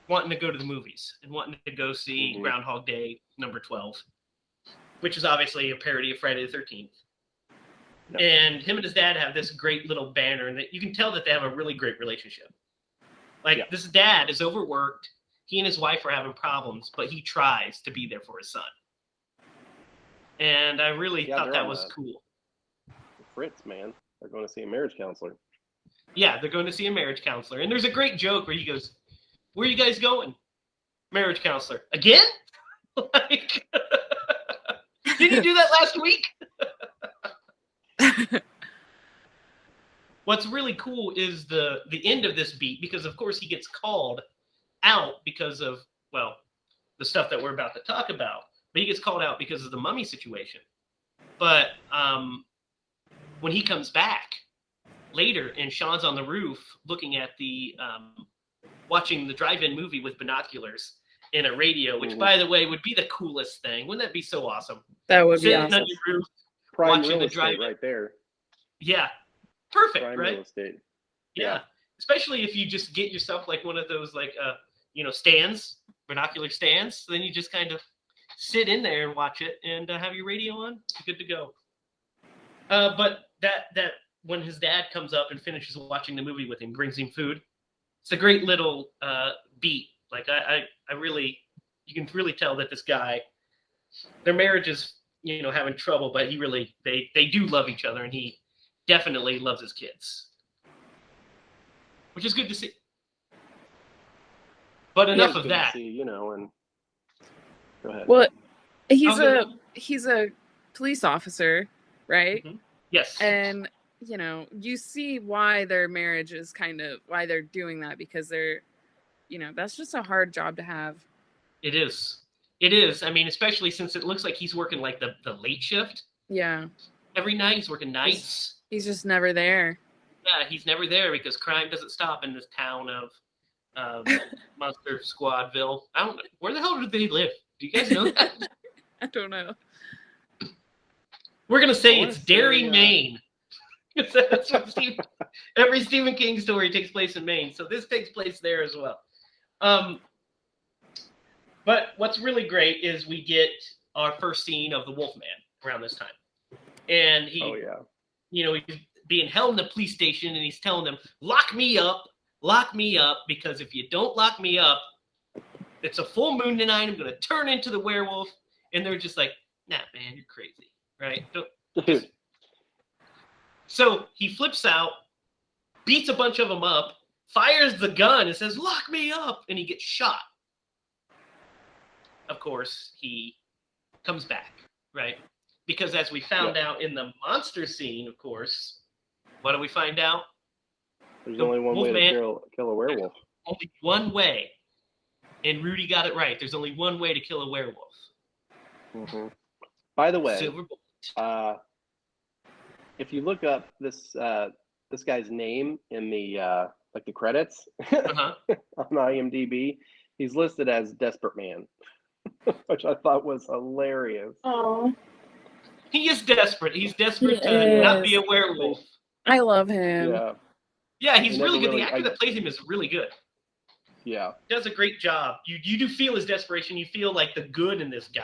wanting to go to the movies and wanting to go see Groundhog Day number 12, which is obviously a parody of Friday the 13th. No. And him and his dad have this great little banner, and you can tell that they have a really great relationship. Like, this dad is overworked. He and his wife are having problems, but he tries to be there for his son. And I really thought that was cool. Fritz, man. They're going to see a marriage counselor. Yeah, they're going to see a marriage counselor. And there's a great joke where he goes, "Where are you guys going?" "Marriage counselor." "Again?" Like, didn't you do that last week? What's really cool is the end of this beat, because of course he gets called out because of, well, the stuff that we're about to talk about. But he gets called out because of the mummy situation. But when he comes back later and Sean's on the roof looking at watching the drive-in movie with binoculars and a radio, which by the way would be the coolest thing. Wouldn't that be so awesome? That would be awesome. Sitting on your roof, prime watching the drive-in right there. Yeah, perfect, prime right? Real estate. Yeah, especially if you just get yourself like one of those like stands, binocular stands. So then you just kind of sit in there and watch it and have your radio on. Good to go. But that when his dad comes up and finishes watching the movie with him, brings him food. It's a great little beat. Like I really, you can really tell that this guy, their marriage is having trouble, but they do love each other, and he definitely loves his kids, which is good to see. But enough of that. See, and go ahead. Well, he's a police officer, right? Mm-hmm. Yes. And you see why their marriage is why they're doing that, because they're, that's just a hard job to have. It is. I mean, especially since it looks like he's working like the late shift. Yeah. Every night he's working nights. He's just never there. Yeah, he's never there because crime doesn't stop in this town of Monster Squadville. Where the hell do they live? Do you guys know that? I don't know. We're gonna say it's Derry, Maine. That's what every Stephen King story takes place in Maine, so this takes place there as well. But what's really great is we get our first scene of the Wolfman around this time, and he's being held in the police station, and he's telling them, lock me up, because if you don't lock me up, it's a full moon tonight, I'm going to turn into the werewolf. And they're just like, nah, man, you're crazy, right? So he flips out, beats a bunch of them up, fires the gun, and says, lock me up, and he gets shot. Of course, he comes back, right? Because as we found out in the monster scene, of course, what do we find out? There's only one way to kill a werewolf. only one way, and Rudy got it right. There's only one way to kill a werewolf. Mm-hmm. By the way, Silver bullet. if you look up this guy's name in the like the credits Uh-huh. on IMDb, he's listed as Desperate Man, which I thought was hilarious. Oh, He is desperate. He's desperate He to not be is. a werewolf. I love him. Yeah, Yeah, he's He really never good. The really- actor that plays him is really good. yeah, Does a great job. You do feel his desperation. You feel like the good in this guy,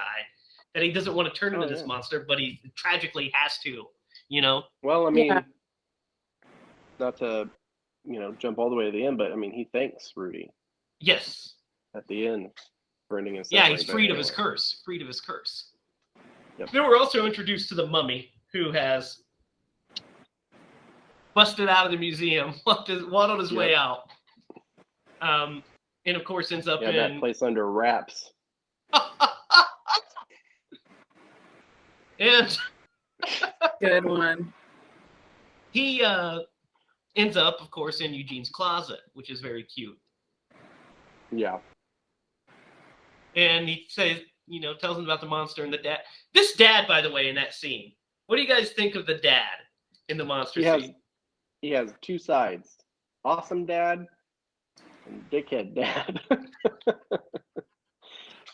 that he doesn't want to turn into this monster, but he tragically has to. You know. Well, I mean, Yeah. not to jump all the way to the end, but I mean, he thanks Rudy Yes. at the end for ending his. Yeah, he's freed of his curse. Freed of his curse. Yep. Then we're also introduced to the mummy, who has busted out of the museum, waddled his way out, and of course ends up in that place under wraps. And Good one. he ends up, of course, in Eugene's closet, which is very cute. Yeah. And he says, tells him about the monster and the dad. This dad, by the way, in that scene, what do you guys think of the dad in the monster scene? He has two sides: awesome dad and dickhead dad.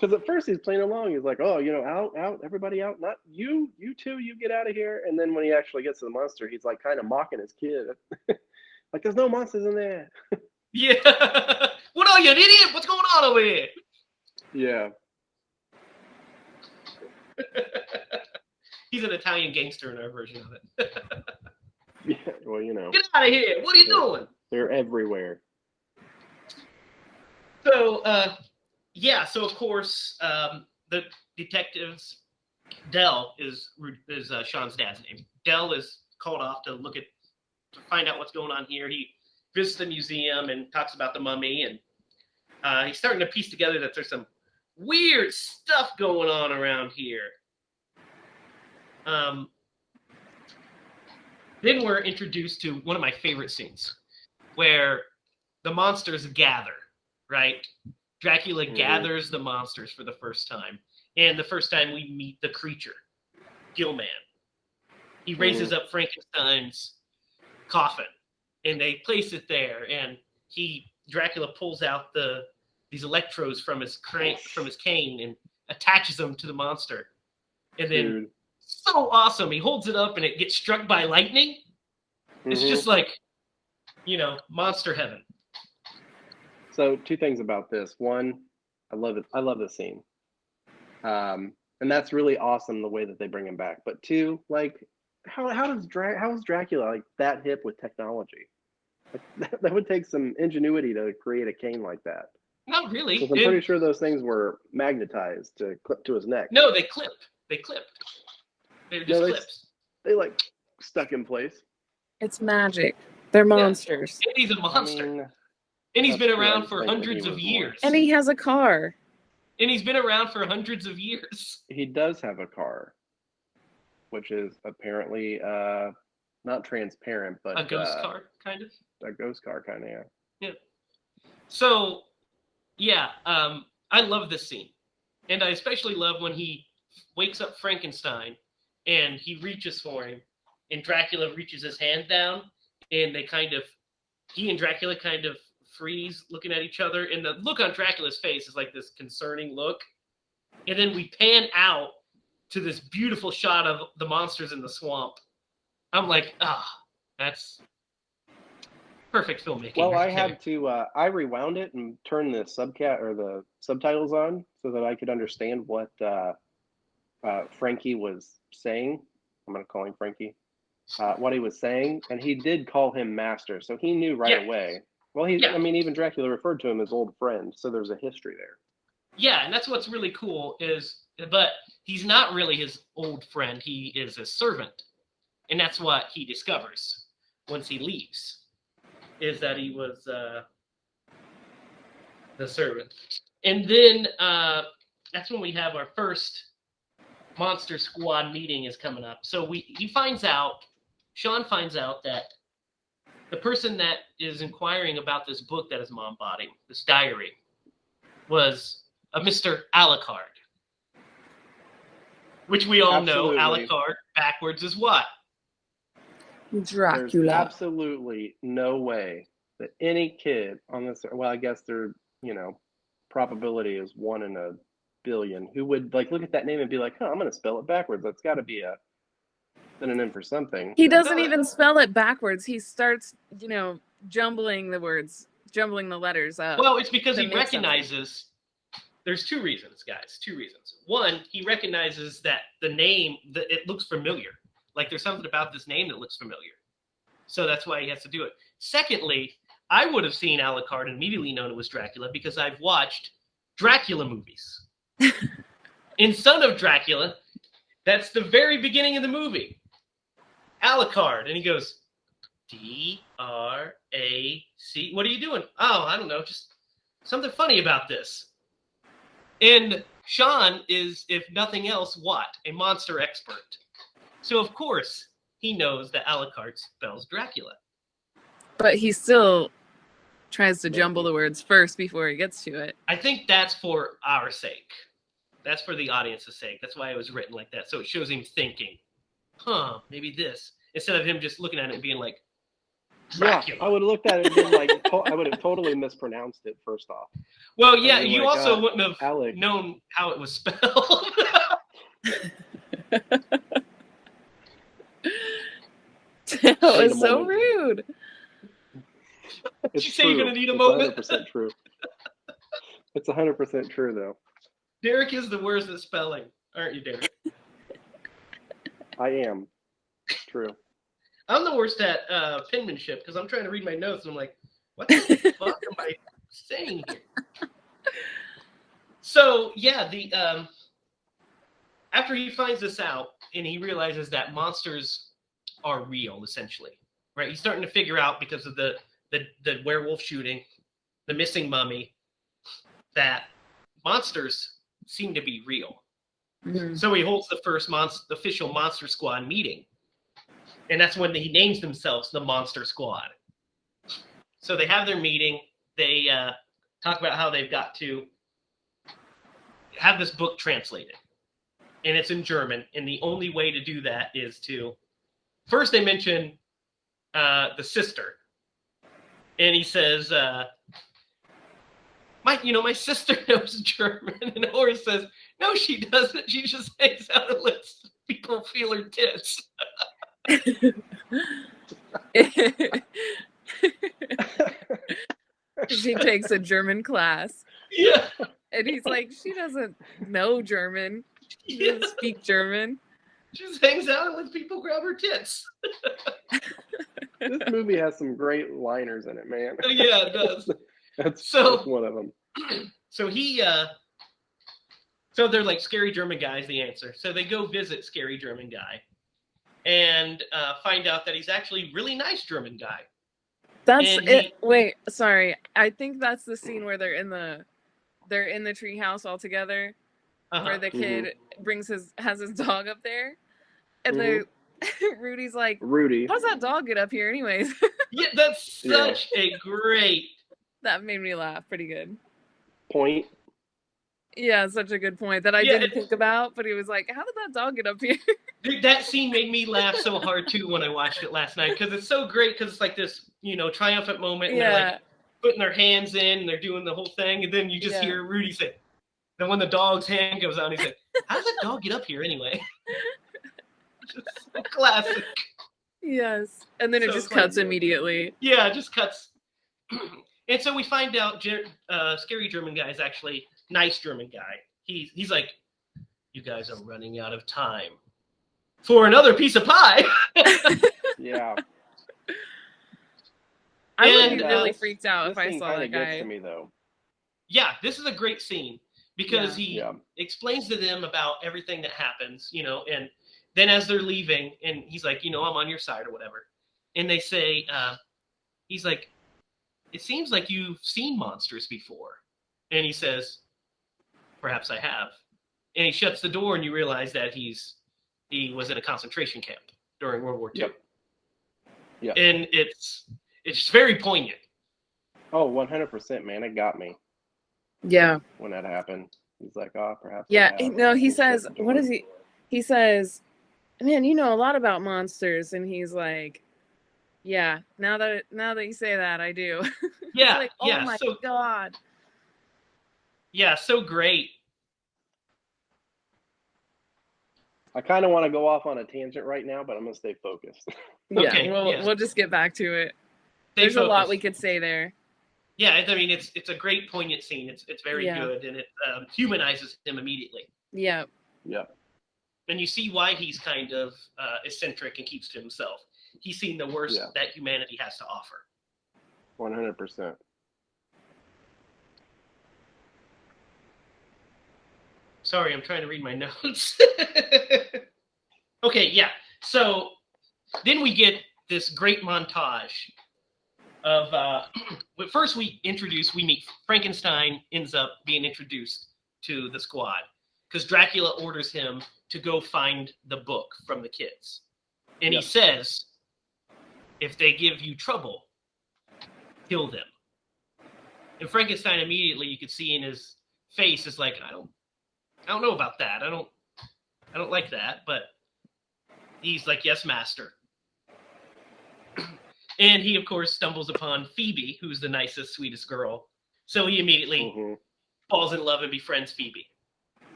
Because at first he's playing along. He's like, "Oh, out, everybody out. Not you two, you get out of here." And then when he actually gets to the monster, he's like kind of mocking his kid, like, "There's no monsters in there." Yeah. What are you, an idiot? What's going on over here? Yeah. He's an Italian gangster in our version of it. Yeah. Well, Get out of here. What are you doing? They're everywhere. So, so of course, the detectives, Dell is Sean's dad's name. Dell is called off to find out what's going on here. He visits the museum and talks about the mummy, and he's starting to piece together that there's some weird stuff going on around here. Then we're introduced to one of my favorite scenes, where the monsters gather, right? Dracula gathers the monsters for the first time. And the first time we meet the creature, Gillman. He raises up Frankenstein's coffin, and they place it there, and Dracula pulls out these electrodes from his cane and attaches them to the monster. And then so awesome, he holds it up and it gets struck by lightning. It's just like, monster heaven. So two things about this. One, I love it. I love this scene. And that's really awesome the way that they bring him back. But two, like, how is Dracula like that hip with technology? Like, that would take some ingenuity to create a cane like that. Not really. Because I'm pretty sure those things were magnetized to clip to his neck. No, they clipped. They were just clips. They like stuck in place. It's magic. They're monsters. And he's a monster. And he's been around for hundreds of years. And he has a car. And he's been around for hundreds of years. He does have a car, which is apparently not transparent, but a ghost car, kind of. A ghost car, kind of, yeah. So, I love this scene, and I especially love when he wakes up Frankenstein, and he reaches for him, and Dracula reaches his hand down, and he and Dracula kind of freeze, looking at each other, and the look on Dracula's face is like this concerning look, and then we pan out to this beautiful shot of the monsters in the swamp. I'm like, that's perfect filmmaking. Well, I had to. I rewound it and turned the subtitles on so that I could understand what Frankie was saying. I'm going to call him Frankie. What he was saying, and he did call him Master, so he knew right away. Well, I mean, even Dracula referred to him as old friend, so there's a history there. Yeah, and that's what's really cool but he's not really his old friend. He is a servant, and that's what he discovers once he leaves, is that he was the servant. And then that's when we have our first Monster Squad meeting is coming up. So Sean finds out that the person that is inquiring about this book that his mom bought him, this diary, was a Mr. Alucard. Which we all know, Alucard backwards is what? Dracula. There's absolutely no way that any kid on this, well, I guess their, probability is 1 in a billion, who would like look at that name and be like, I'm going to spell it backwards. That's got to be a synonym for something. He doesn't even spell it backwards. He starts, jumbling the words, jumbling the letters up. Well, it's because he recognizes, there's 2 reasons, guys, 2 reasons. One, he recognizes that the name, it looks familiar. Like there's something about this name that looks familiar. So that's why he has to do it. Secondly, I would have seen Alucard and immediately known it was Dracula because I've watched Dracula movies. In Son of Dracula, that's the very beginning of the movie. Alucard, and he goes, D-R-A-C. What are you doing? Oh, I don't know, just something funny about this. And Sean is, if nothing else, what? A monster expert. So, of course, he knows that Alucard spells Dracula. But he still tries to jumble the words first before he gets to it. I think that's for our sake. That's for the audience's sake. That's why it was written like that. So it shows him thinking, maybe this. Instead of him just looking at it and being like, Dracula. Yeah, I would have looked at it and been like, I would have totally mispronounced it first off. Well, yeah, you like, also wouldn't have known how it was spelled. That was so rude. Did you say you're going to need a moment? It's 100% true. It's 100% true, though. Derek is the worst at spelling, aren't you, Derek? I am. True. I'm the worst at penmanship because I'm trying to read my notes and I'm like, what the fuck am I saying here? So, yeah, after he finds this out and he realizes that monsters are real, essentially, right? He's starting to figure out because of the werewolf shooting, the missing mummy, that monsters seem to be real. Mm-hmm. So he holds the first official Monster Squad meeting. And that's when he names themselves the Monster Squad. So they have their meeting. They talk about how they've got to have this book translated. And it's in German. And the only way to do that is to... First, they mention the sister. And he says, my sister knows German. And Horace says, no, she doesn't. She just hangs out and lets people feel her tits. She takes a German class. Yeah. And he's like, she doesn't know German. She doesn't speak German. She just hangs out and lets people grab her tits. This movie has some great liners in it, man. Yeah, it does. That's one of them. So so they're like scary German guys, the answer. So they go visit scary German guy and find out that he's actually really nice German guy. That's it. Wait, sorry. I think that's the scene where they're in the treehouse all together, where the kid has his dog up there, and Rudy's like, Rudy, how's that dog get up here, anyways? Yeah, that's such a great. That made me laugh pretty good. Point. Yeah, such a good point that I didn't think about, but he was like, how did that dog get up here? Dude, that scene made me laugh so hard too when I watched it last night because it's so great because it's like this, triumphant moment and they're like putting their hands in and they're doing the whole thing and then you just hear Rudy say, then when the dog's hand goes out, he's like, how does that dog get up here anyway? Just so classic. Yes. And then it just cuts immediately. Yeah, it just cuts. And so we find out scary German guy is actually nice German guy. He's like, you guys are running out of time for another piece of pie. Yeah. I would be really freaked out if I saw that guy. Gets to me, though. Yeah, this is a great scene because he explains to them about everything that happens, and then as they're leaving, and he's like, I'm on your side or whatever. And they say, he's like, it seems like you've seen monsters before. And he says, perhaps I have. And he shuts the door and you realize that he was in a concentration camp during World War II. Yep. And it's It's very poignant. Oh, 100%, man. It got me Yeah. when that happened. He's like, oh, perhaps. Yeah. No, he says, what is he? He says, man, you know a lot about monsters. And he's like, yeah, now that you say that, I do. Yeah. Like, oh my God. Yeah, so great. I kind of want to go off on a tangent right now, but I'm going to stay focused. Yeah, Okay, we'll just get back to it. There's a lot we could say there. Yeah, I mean, it's a great poignant scene. It's very good, and it humanizes him immediately. Yeah. Yeah. And you see why he's kind of eccentric and keeps to himself. He's seen the worst that humanity has to offer. 100%. Sorry, I'm trying to read my notes. Okay, yeah. So then we get this great montage of first we meet Frankenstein ends up being introduced to the squad because Dracula orders him to go find the book from the kids. And he says, if they give you trouble, kill them. And Frankenstein immediately, you could see in his face, is like, I don't know about that. I don't like that. But he's like, yes, master. And he, of course, stumbles upon Phoebe, who's the nicest, sweetest girl. So he immediately falls in love and befriends Phoebe.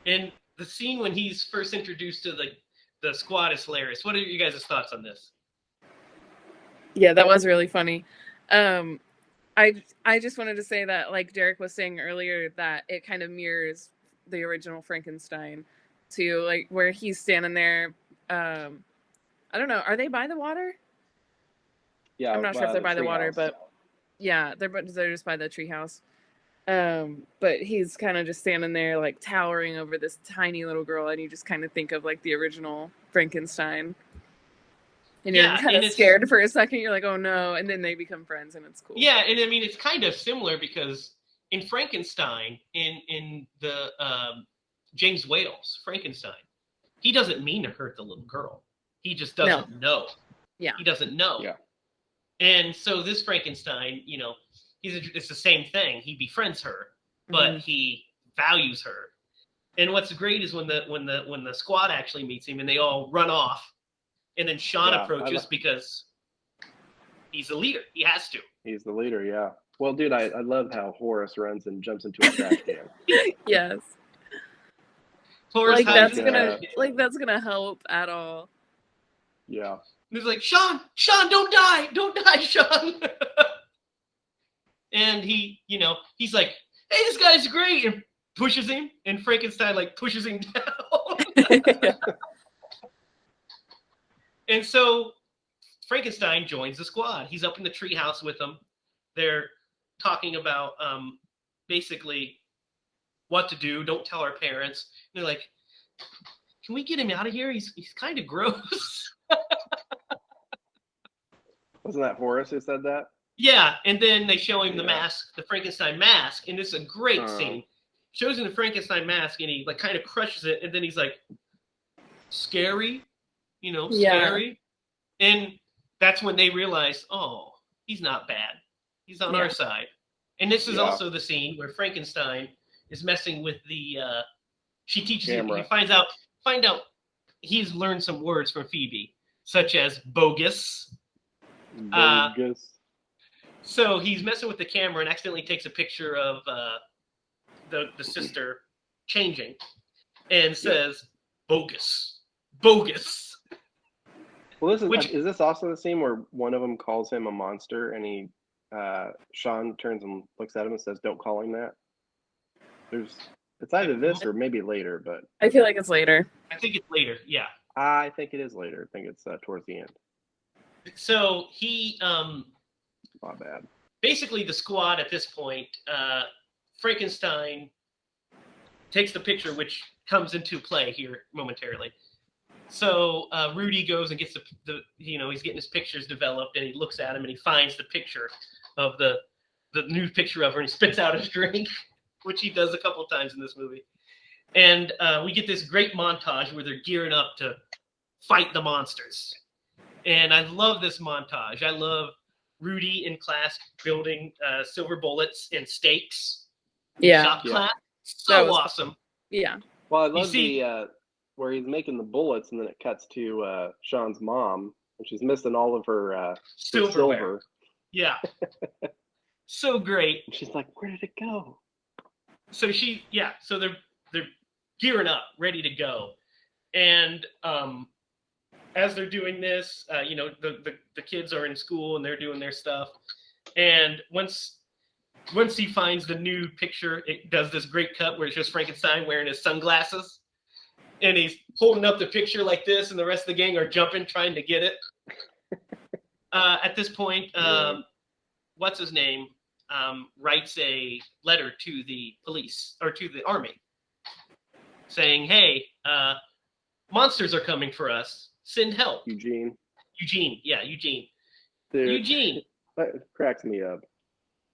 And the scene when he's first introduced to the squad is hilarious. What are you guys' thoughts on this? Yeah, that was really funny. I just wanted to say that, like Derek was saying earlier, that it kind of mirrors the original Frankenstein too, like where he's standing there. I don't know. Are they by the water? Yeah, I'm not sure if they're by the water, but yeah, they're just by the treehouse. But he's kind of just standing there, like towering over this tiny little girl, and you just kind of think of like the original Frankenstein. And you're kind of scared for a second. You're like, oh no. And then they become friends and it's cool. Yeah. And I mean, it's kind of similar because in Frankenstein, in the James Whale's Frankenstein, he doesn't mean to hurt the little girl. He just doesn't know. Yeah. He doesn't know. Yeah. And so this Frankenstein, you know, it's the same thing. He befriends her, but he values her. And what's great is when the squad actually meets him and they all run off. And then Sean approaches because he's the leader. He has to. He's the leader, yeah. Well, dude, I love how Horace runs and jumps into a trash can. Yes. Horace that's gonna help at all. Yeah. He's like, Sean, don't die, Sean. And he's like, hey, this guy's great, and pushes him, and Frankenstein like pushes him down. And so Frankenstein joins the squad. He's up in the treehouse with them. They're talking about basically what to do. Don't tell our parents. And they're like, can we get him out of here? He's kind of gross. Wasn't that Horace who said that? Yeah, and then they show him the mask, the Frankenstein mask, and this is a great scene. Shows him the Frankenstein mask, and he like kind of crushes it, and then he's like, scary. Scary. And that's when they realize, oh, he's not bad. He's on our side. And this is also the scene where Frankenstein is messing with the she teaches him, he find out he's learned some words from Phoebe, such as bogus. So he's messing with the camera and accidentally takes a picture of the sister changing and says bogus. Well, is this also the scene where one of them calls him a monster and Sean turns and looks at him and says, "Don't call him that"? It's either this or maybe later, but I feel like it's later. I think it's later. Yeah, I think it is later. I think it's towards the end. So he not bad. Basically, the squad at this point, Frankenstein takes the picture, which comes into play here momentarily. So Rudy goes and gets he's getting his pictures developed, and he looks at him and he finds the picture of the nude picture of her, and he spits out his drink, which he does a couple times in this movie. And we get this great montage where they're gearing up to fight the monsters. And I love this montage. I love Rudy in class building silver bullets and stakes. Yeah. Shop class. That So was fun. awesome. Yeah. Well, I love see- the where he's making the bullets, and then it cuts to Sean's mom, and she's missing all of her Silverware. silver. Yeah. So great. And she's like, "Where did it go?" So so they're gearing up, ready to go. And as they're doing this, the kids are in school and they're doing their stuff. And once he finds the new picture, it does this great cut where it's just Frankenstein wearing his sunglasses. And he's holding up the picture like this, and the rest of the gang are jumping, trying to get it. At this point, what's his name? Writes a letter to the police or to the army saying, "Hey, monsters are coming for us. Send help." Eugene. Yeah, Eugene. Dude, Eugene. that cracks me up.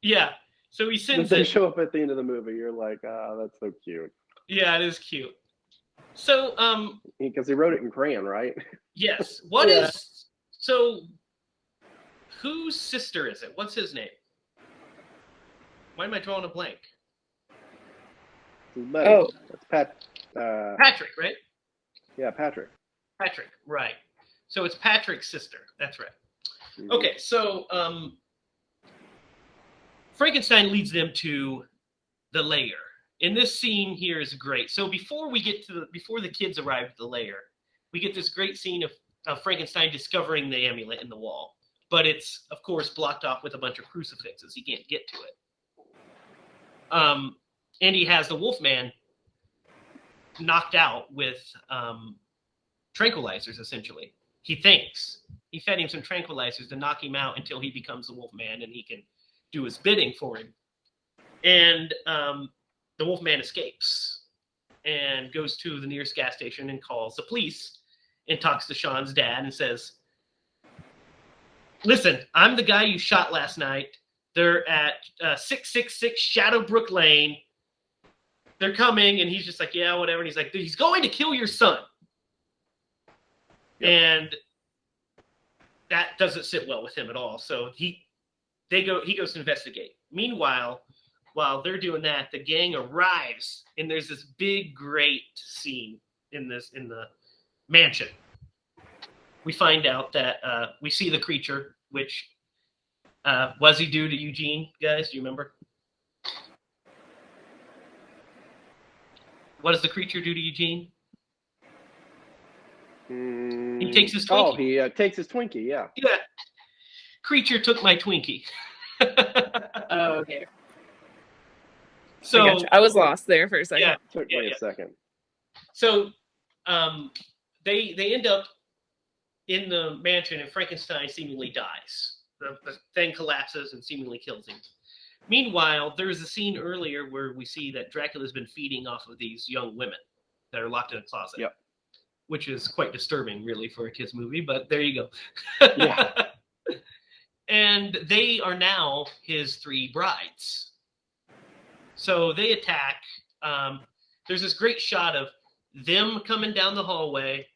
Yeah. So he sends They it. show up at the end of the movie. You're like, that's so cute. Yeah, it is cute. So, Because he wrote it in crayon, right? yes. What is so? Whose sister is it? What's his name? Why am I drawing a blank? That's Patrick, right? Yeah, Patrick. Patrick, right. So it's Patrick's sister. That's right. Mhm. Okay, so Frankenstein leads them to the lair. And this scene here is great. So before the kids arrive at the lair, we get this great scene of Frankenstein discovering the amulet in the wall. But it's, of course, blocked off with a bunch of crucifixes. He can't get to it. And he has the Wolfman knocked out with tranquilizers, essentially. He thinks. He fed him some tranquilizers to knock him out until he becomes the Wolfman and he can do his bidding for him. And the Wolfman escapes and goes to the nearest gas station and calls the police and talks to Sean's dad and says, "Listen, I'm the guy you shot last night. They're at 666 Shadowbrook Lane. They're coming." And he's just like, "Yeah, whatever." And he's like, "He's going to kill your son." Yep. And that doesn't sit well with him at all. So he goes to investigate. Meanwhile, while they're doing that, the gang arrives, and there's this big, great scene in the mansion. We find out that we see the creature, which was he do to Eugene, guys? Do you remember? What does the creature do to Eugene? He takes his Twinkie. Oh, he takes his Twinkie, yeah. Yeah. Creature took my Twinkie. Oh, okay. So I gotcha. I was lost there for a second. Yeah. Took me a second. So they end up in the mansion, and Frankenstein seemingly dies. The thing collapses and seemingly kills him. Meanwhile, there's a scene earlier where we see that Dracula's been feeding off of these young women that are locked in a closet. Yep. Which is quite disturbing, really, for a kids' movie, but there you go. Yeah. And they are now his three brides. So they attack. There's this great shot of them coming down the hallway,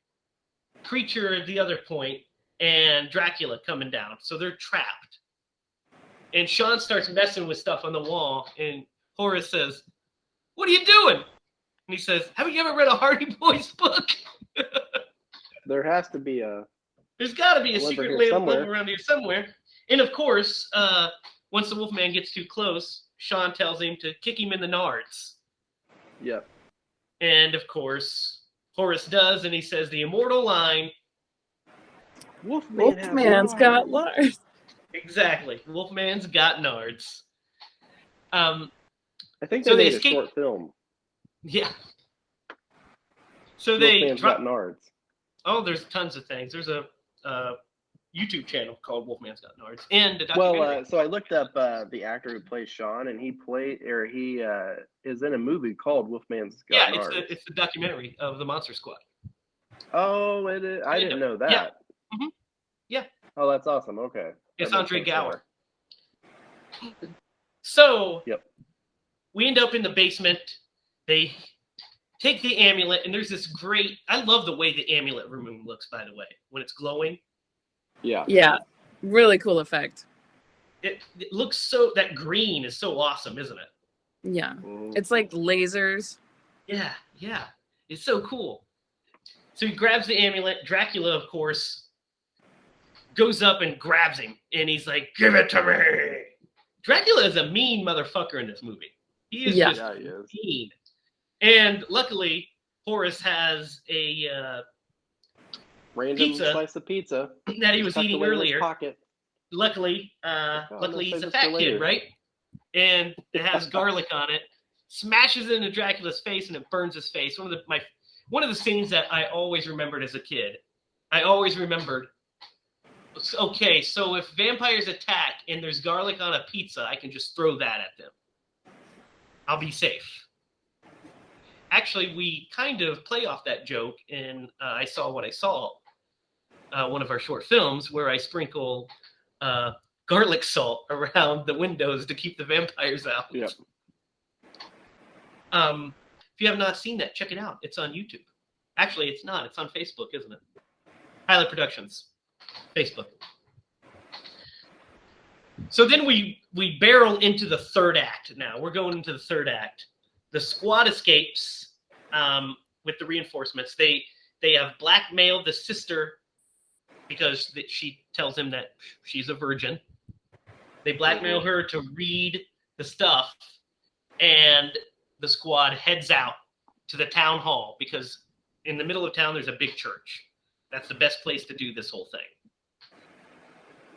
creature at the other point, and Dracula coming down. So they're trapped. And Sean starts messing with stuff on the wall, and Horace says, "What are you doing?" And he says, "Haven't you ever read a Hardy Boys book?" There has to be a... There's got to be a One secret here way somewhere. around here somewhere. And of course, once the Wolfman gets too close, Sean tells him to kick him in the nards. Yep. And of course, Horace does, and he says the immortal line. Wolfman's got Lars. Exactly. Wolfman's got nards. I think So they they made escape- a short film. Yeah. So they Wolfman's drop. got nards. Oh, there's tons of things. There's a YouTube channel called Wolfman's Got Nards, and a documentary. Well, so I looked up the actor who plays Sean, and he is in a movie called Wolfman's Got yeah, Nards. it's the documentary of the Monster Squad. Oh, it is. I didn't know that. Yeah. Mhm. Yeah. Oh, that's awesome. Okay. It's That makes Andre sense Gower. So Yep. we end up in the basement. They take the amulet, and there's this great. I love the way the amulet room looks. By the way, when it's glowing. Yeah. Yeah, really cool effect. it looks so, that green is so awesome, isn't it? Yeah. It's like lasers. Yeah, yeah. It's so cool. So he grabs the amulet. Dracula, of course, goes up and grabs him, and he's like, "Give it to me." Dracula is a mean motherfucker in this movie. He is just he is. mean. And luckily, Horace has a Random pizza slice of pizza that he was tucked eating away in his earlier. pocket. Luckily, I'm luckily gonna he's save a this for fat kid, later. right? And it has garlic on it. Smashes it into Dracula's face, and it burns his face. One of the scenes that I always remembered as a kid. I always remembered. Okay, so if vampires attack and there's garlic on a pizza, I can just throw that at them. I'll be safe. Actually, we kind of play off that joke in I Saw What I Saw, one of our short films, where I sprinkle garlic salt around the windows to keep the vampires out. Yep. If you have not seen that, check it out. It's on YouTube. Actually, it's not. It's on Facebook, isn't it? Pilot Productions. Facebook. So then we barrel into the third act now. We're going into the third act. The squad escapes with the reinforcements. They have blackmailed the sister because she tells him that she's a virgin. They blackmail her to read the stuff, and the squad heads out to the town hall because in the middle of town there's a big church. That's the best place to do this whole thing.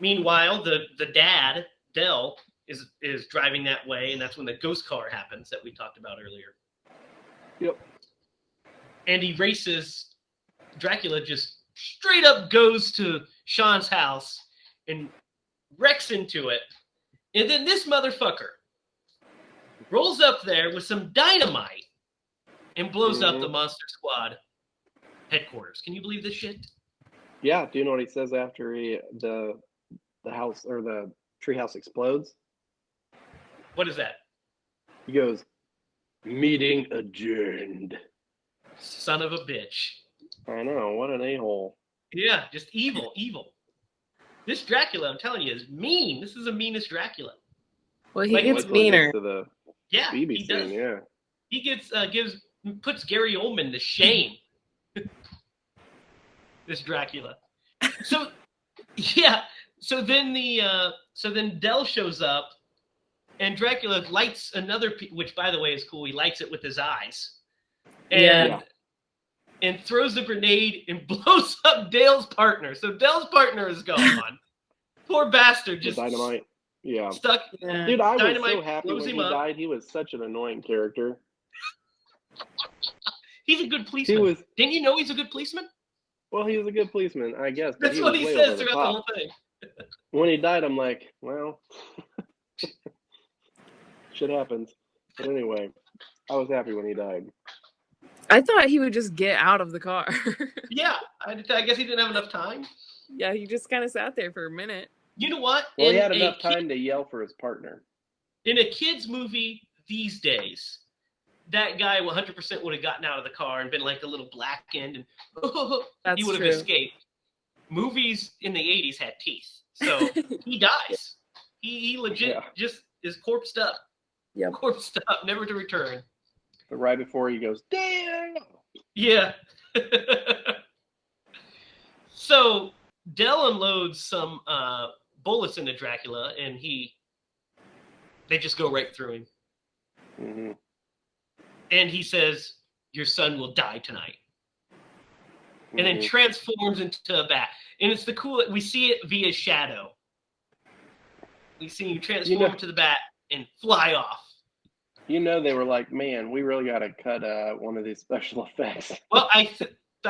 Meanwhile, the dad, Del, is driving that way, and that's when the ghost car happens that we talked about earlier. Yep. And he races. Dracula just straight up goes to Sean's house and wrecks into it. And then this motherfucker rolls up there with some dynamite and blows up the Monster Squad headquarters. Can you believe this shit? Yeah. Do you know what he says after the house or the treehouse explodes? What is that? He goes, "Meeting adjourned." Son of a bitch. I know, what an a-hole. Yeah, just evil. This Dracula, I'm telling you, is mean. This is the meanest Dracula. Well, he Like, gets Wait till he gets meaner. to the Yeah, BB he scene, does. yeah. He puts Gary Oldman to shame. This Dracula. So, yeah. So then Del shows up, and Dracula lights another, which by the way is cool. He lights it with his eyes, and throws the grenade and blows up Dale's partner. So Dale's partner is gone. Poor bastard, just dynamite. Yeah. stuck. Yeah. Dude, I was Dynamite so happy blows when him he up. died. He was such an annoying character. He's a good policeman. Didn't you know he's a good policeman? Well, he was a good policeman, I guess. But That's what he was way says over the throughout the top. whole thing. When he died, I'm like, well, shit happens. But anyway, I was happy when he died. I thought he would just get out of the car. Yeah, I guess he didn't have enough time. Yeah, he just kind of sat there for a minute. You know what? Well, he had enough time to yell for his partner. In a kid's movie these days, that guy 100% would have gotten out of the car and been like a little blackened, and That's he would have true. escaped. Movies in the 80s had teeth, so he dies. He legit just is corpsed up. Yep. Corpsed up, never to return. But right before he goes, damn! Yeah. So Del unloads some bullets into Dracula, and they just go right through him. Mm-hmm. And he says, "Your son will die tonight." And then transforms into a bat. And it's the cool, we see it via shadow. We see him transform into the bat and fly off. You know, they were like, man, we really got to cut one of these special effects. Well, I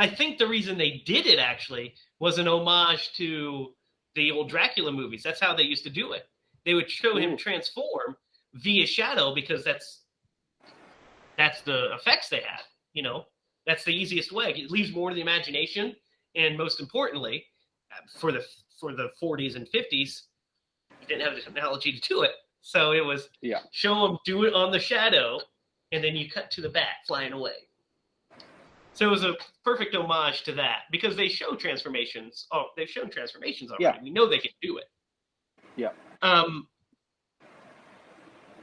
think the reason they did it actually was an homage to the old Dracula movies. That's how they used to do it. They would show him transform via shadow because that's the effects they had, you know. That's the easiest way. It leaves more to the imagination, and most importantly, for the 40s and 50s, you didn't have the technology to do it. So it was show them do it on the shadow, and then you cut to the bat flying away. So it was a perfect homage to that because they show transformations. Oh, they've shown transformations already. Yeah. We know they can do it. Yeah.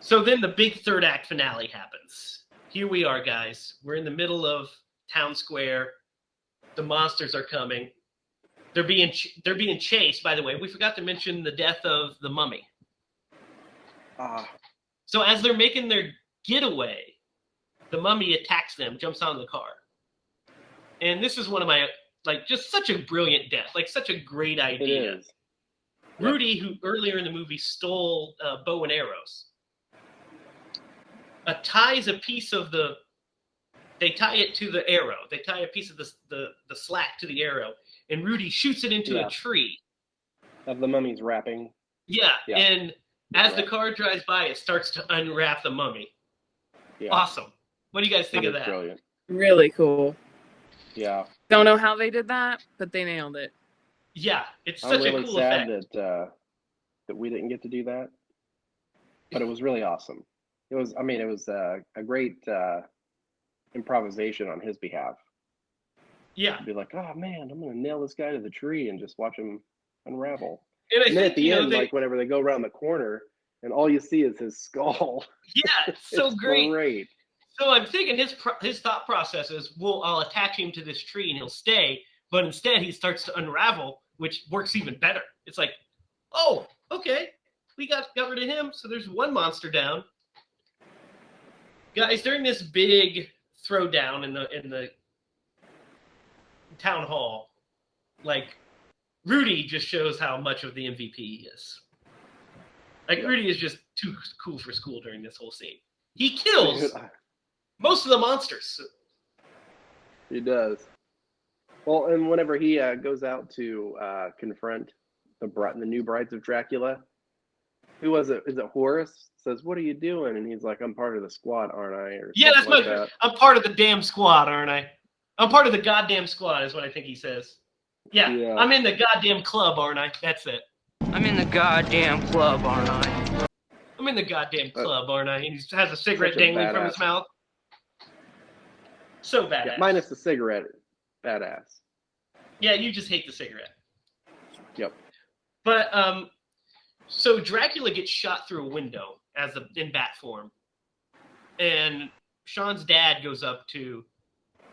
So then the big third act finale happens. Here we are, guys. We're in the middle of town square. The monsters are coming. They're being chased. By the way, we forgot to mention the death of the mummy. So as they're making their getaway, the mummy attacks them, jumps on the car. And this is one of my, like, just such a brilliant death, like such a great idea. It is. Rudy, who earlier in the movie stole bow and arrows, ties a piece of they tie it to the arrow. They tie a piece of the slack to the arrow, and Rudy shoots it into a tree. Of the mummy's wrapping. Yeah. And as the car drives by, it starts to unwrap the mummy. Yeah. Awesome. What do you guys think of that? Brilliant. Really cool. Yeah. Don't know how they did that, but they nailed it. Yeah, it's such a cool effect. I'm really sad that we didn't get to do that, but it was really awesome. It was a great improvisation on his behalf. Yeah. Be like, oh man, I'm gonna nail this guy to the tree and just watch him unravel. And then at the end, like whenever they go around the corner and all you see is his skull. Yeah, it's so great. Great. So I'm thinking his thought process is, well, I'll attach him to this tree and he'll stay. But instead, he starts to unravel, which works even better. It's like, oh, okay, we got rid of him. So there's one monster down. Guys, during this big throwdown in the town hall, like, Rudy just shows how much of the MVP he is. Like, Rudy is just too cool for school during this whole scene. He kills most of the monsters. He does. Well, and whenever he goes out to confront the new brides of Dracula, who was it? Is it Horace? Says, "What are you doing?" And he's like, "I'm part of the squad, aren't I?" Or yeah, that's like that. I'm part of the damn squad, aren't I? I'm part of the goddamn squad, is what I think he says. Yeah, I'm in the goddamn club, aren't I? That's it. I'm in the goddamn club, aren't I? I'm in the goddamn club, aren't I? And he has a cigarette dangling from his mouth. So badass. Yeah, minus the cigarette. Badass. Yeah, you just hate the cigarette. Yep. But so Dracula gets shot through a window in bat form, and Sean's dad goes up to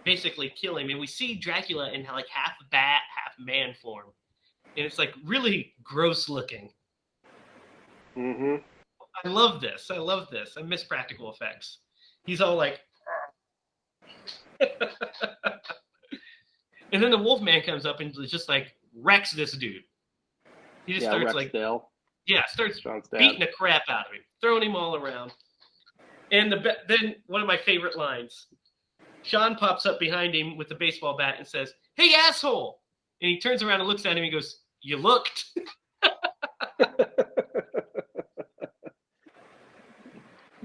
basically kill him, and we see Dracula in like half bat, half man form, and it's like really gross looking. Mm-hmm. I love this. I miss practical effects. He's all like. And then the Wolfman comes up and just like wrecks this dude. He just starts like, starts beating the crap out of him, throwing him all around. And then one of my favorite lines, Sean pops up behind him with the baseball bat and says, "Hey, asshole!" And he turns around and looks at him and he goes, "You looked."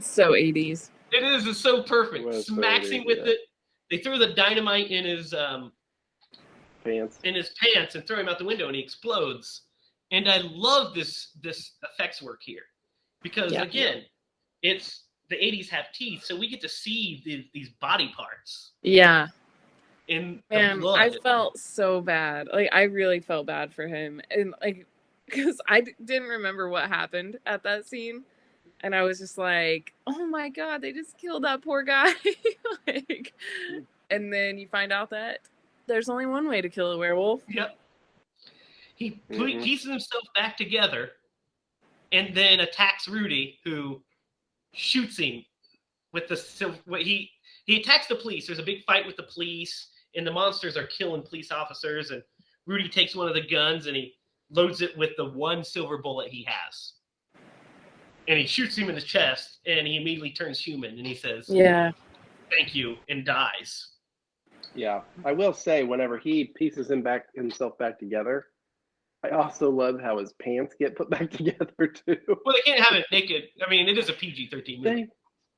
So 80s. It is. It's so perfect. Smacks him with it. They throw the dynamite in his pants and throw him out the window, and he explodes. And I love this effects work here because it's the 80s have teeth, so we get to see these body parts. Yeah. In the blood. I felt so bad. Like, I really felt bad for him, and like, because I didn't remember what happened at that scene. And I was just like, oh my God, they just killed that poor guy. Like, and then you find out that there's only one way to kill a werewolf. Yep. He pieces himself back together and then attacks Rudy, who shoots him with he attacks the police. There's a big fight with the police, and the monsters are killing police officers, and Rudy takes one of the guns and he loads it with the one silver bullet he has. And he shoots him in the chest, and he immediately turns human, and he says, "Yeah, thank you," and dies. Yeah, I will say, whenever he pieces himself back together, I also love how his pants get put back together too. Well, they can't have it naked. I mean, it is a PG-13 movie.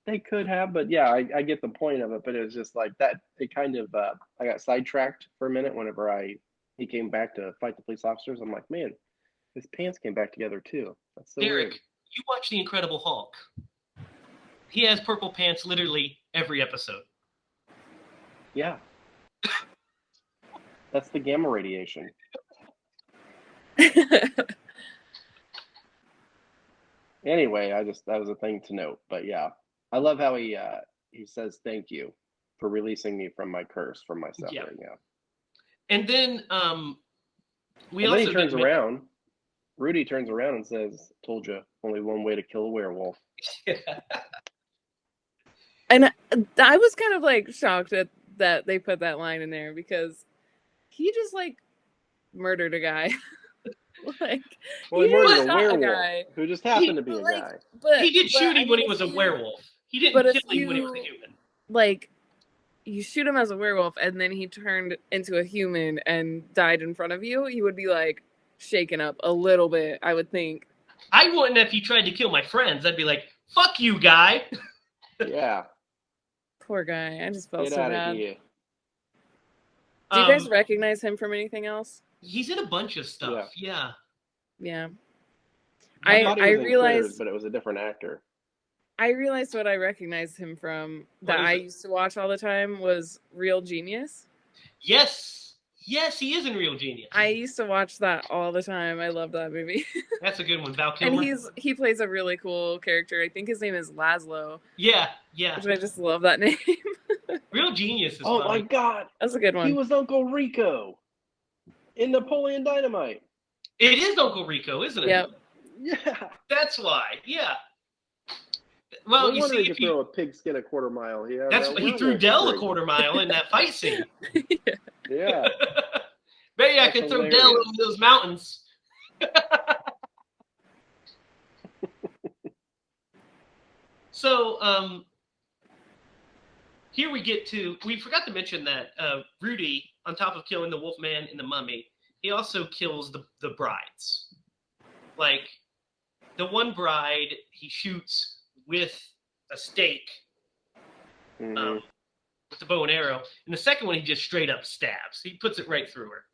They could have, but yeah, I get the point of it. But it was just like that. It kind of I got sidetracked for a minute whenever he came back to fight the police officers. I'm like, man, his pants came back together too. That's so Derek, weird. You watch The Incredible Hulk. He has purple pants literally every episode. Yeah. That's the gamma radiation. Anyway, that was a thing to note. But yeah, I love how he says thank you for releasing me from my curse, from my suffering. Yeah. And then we And also then he turns didn't mention- around. Rudy turns around and says, "Told you, only one way to kill a werewolf." And I was kind of like shocked that they put that line in there because he just like murdered a guy. Like, Well, he he murdered shot a werewolf who just happened to be a like, guy. But he did shoot I him when mean, he was a werewolf. He didn't but if kill him when he was a you- human. like, you shoot him as a werewolf and then he turned into a human and died in front of you, you would be like shaken up a little bit, I would think. I wouldn't if he tried to kill my friends. I'd be like, "Fuck you, guy." Yeah. Poor guy. I just felt Get so out bad. of here. Do you guys recognize him from anything else? He's in a bunch of stuff. Yeah. Yeah. I thought he was in realized Critters, but it was a different actor. I realized what I recognized him from that I used to watch all the time was Real Genius. Yes. Yes, he is in Real Genius. I used to watch that all the time. I love that movie. That's a good one. Val Kilmer. And he plays a really cool character. I think his name is Laszlo. Yeah. Which I just love that name. Real Genius is Oh funny. my God. That's a good one. He was Uncle Rico in Napoleon Dynamite. It is Uncle Rico, isn't it? Yep. Yeah. That's why. Yeah. Well, No you wonder see, he if could throw a pigskin a quarter mile. Yeah, that's what he threw Dell a quarter mile in that fight scene. Yeah. Maybe I That's could throw hilarious. Dell over those mountains. So, here we forgot to mention that Rudy, on top of killing the Wolfman and the Mummy, he also kills the brides. Like, the one bride he shoots with a stake, with the bow and arrow, and the second one he just straight up stabs. He puts it right through her.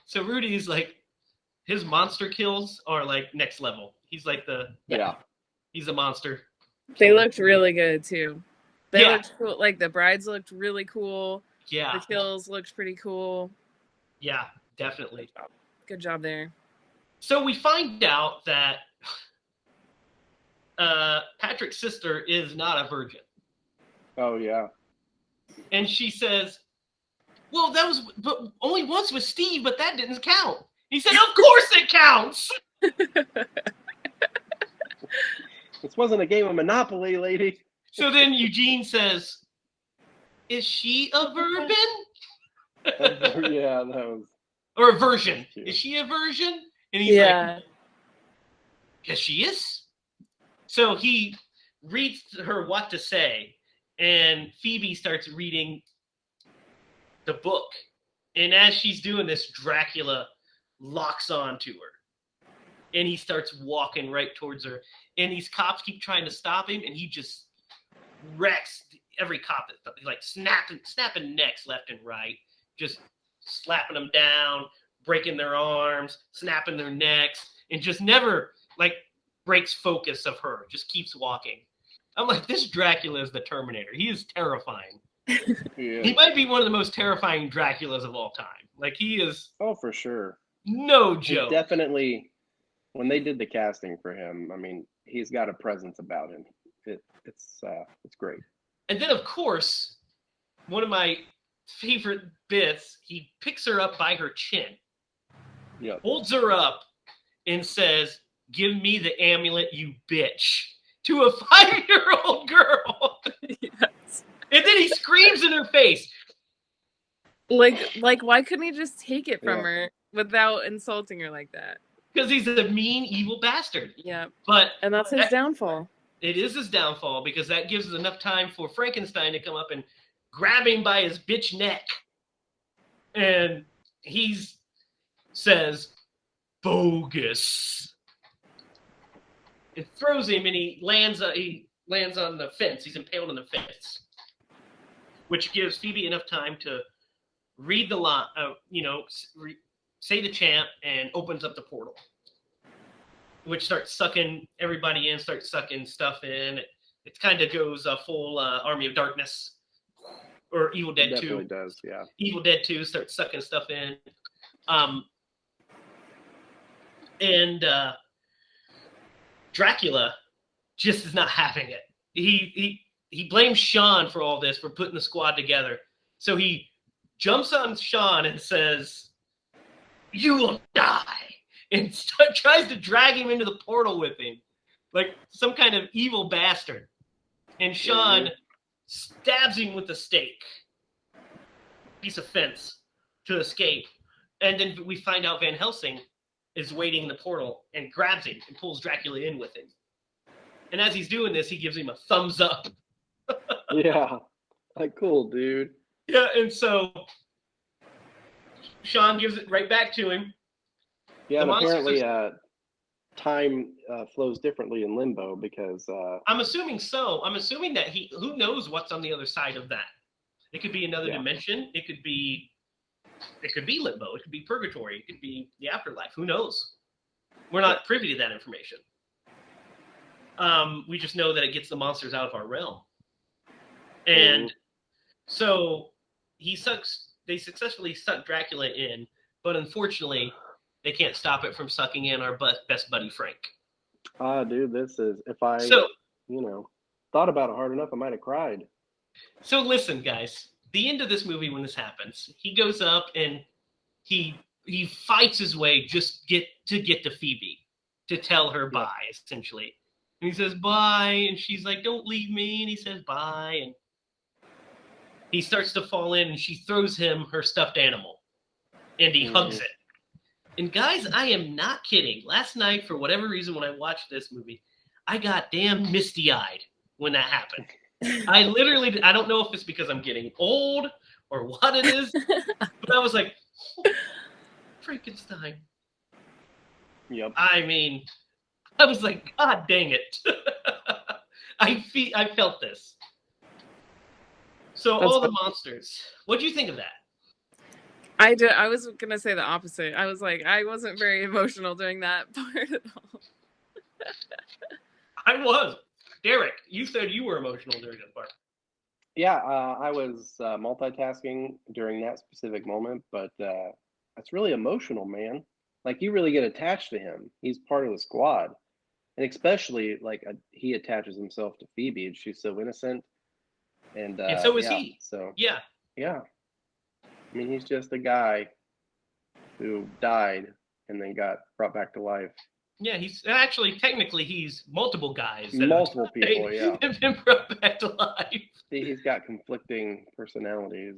So Rudy's like, his monster kills are like next level. He's like he's a monster. They looked really good too. They Yeah. looked cool. Like the brides looked really cool. Yeah. The kills looked pretty cool. Yeah, definitely. Good job there. So we find out that Patrick's sister is not a virgin. Oh yeah. And she says, well, that was but only once with Steve, but that didn't count. He said, of course it counts. This wasn't a game of Monopoly, lady. So then Eugene says, is she a virgin? Yeah, that was. Or a virgin. Cute. Is she a virgin? And he's like, yes, she is. So he reads her what to say, and Phoebe starts reading the book. And as she's doing this, Dracula locks on to her. And he starts walking right towards her. And these cops keep trying to stop him, and he just wrecks every cop. Like snapping necks left and right. Just slapping them down, breaking their arms, snapping their necks, and just never, like, breaks focus of her. Just keeps walking. I'm like, this Dracula is the Terminator. He is terrifying. Yeah. He might be one of the most terrifying Draculas of all time. Like, he is Oh, for sure. no He joke. definitely, when they did the casting for him, I mean, he's got a presence about him. It's great. And then, of course, one of my favorite bits, he picks her up by her chin, holds her up, and says, give me the amulet, you bitch, to a 5-year-old girl. Yes. And then he screams in her face. Like, why couldn't he just take it from her without insulting her like that? Because he's a mean, evil bastard. Yeah. But And that's his downfall. it is his downfall, because that gives us enough time for Frankenstein to come up and grab him by his bitch neck. And he says, bogus. It throws him, and he lands on the fence. He's impaled on the fence, which gives Phoebe enough time to read the line, say the chant, and opens up the portal, which starts sucking everybody in, starts sucking stuff in. It kind of goes full Army of Darkness, or Evil Dead 2. Definitely does, yeah. Evil Dead 2 starts sucking stuff in. Dracula just is not having it. He blames Sean for all this, for putting the squad together. So he jumps on Sean and says, "You will die," and tries to drag him into the portal with him, like some kind of evil bastard. And Sean stabs him with a stake, piece of fence, to escape. And then we find out Van Helsing is waiting in the portal and grabs him and pulls Dracula in with him. And as he's doing this, he gives him a thumbs up. Yeah. Like, cool, dude. Yeah, and so Sean gives it right back to him. Yeah, and apparently time flows differently in Limbo because... I'm assuming so. I'm assuming that who knows what's on the other side of that. It could be another dimension. It could be Limbo. It could be Purgatory. It could be the afterlife. Who knows? We're not privy to that information. We just know that it gets the monsters out of our realm. And so they successfully suck Dracula in, but unfortunately, they can't stop it from sucking in our best buddy, Frank. Dude, this is, if I, thought about it hard enough, I might have cried. So listen, guys, the end of this movie, when this happens, he goes up and he fights his way just to get to Phoebe, to tell her bye, essentially. And he says, bye, and she's like, don't leave me, and he says, bye, and he starts to fall in, and she throws him her stuffed animal, and he hugs it. And guys, I am not kidding. Last night, for whatever reason, when I watched this movie, I got damn misty-eyed when that happened. I don't know if it's because I'm getting old or what it is, but I was like, oh, Frankenstein. Yep. I mean, I was like, God dang it. I felt this. So all the monsters. What do you think of that? I was going to say the opposite. I was like, I wasn't very emotional during that part at all. I was. Derek, you said you were emotional during that part. Yeah, I was multitasking during that specific moment, but it's really emotional, man. Like, you really get attached to him. He's part of the squad. And especially, like, he attaches himself to Phoebe, and she's so innocent. And so is he. So, yeah. I mean, he's just a guy who died and then got brought back to life. Yeah, he's multiple guys. Multiple people, have been brought back to life. He's got conflicting personalities.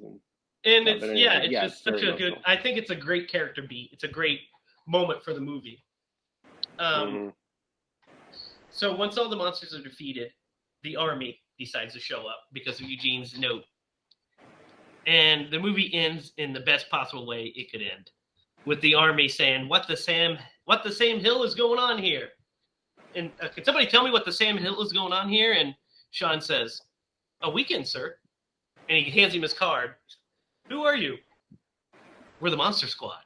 And it's just such a good, I think it's a great character beat. It's a great moment for the movie. So once all the monsters are defeated, the army decides to show up because of Eugene's note. And the movie ends in the best possible way it could end, with the army saying, what the Sam Hill is going on here? And can somebody tell me what the Sam Hill is going on here? And Sean says, a weekend, sir. And he hands him his card. Who are you? We're the Monster Squad.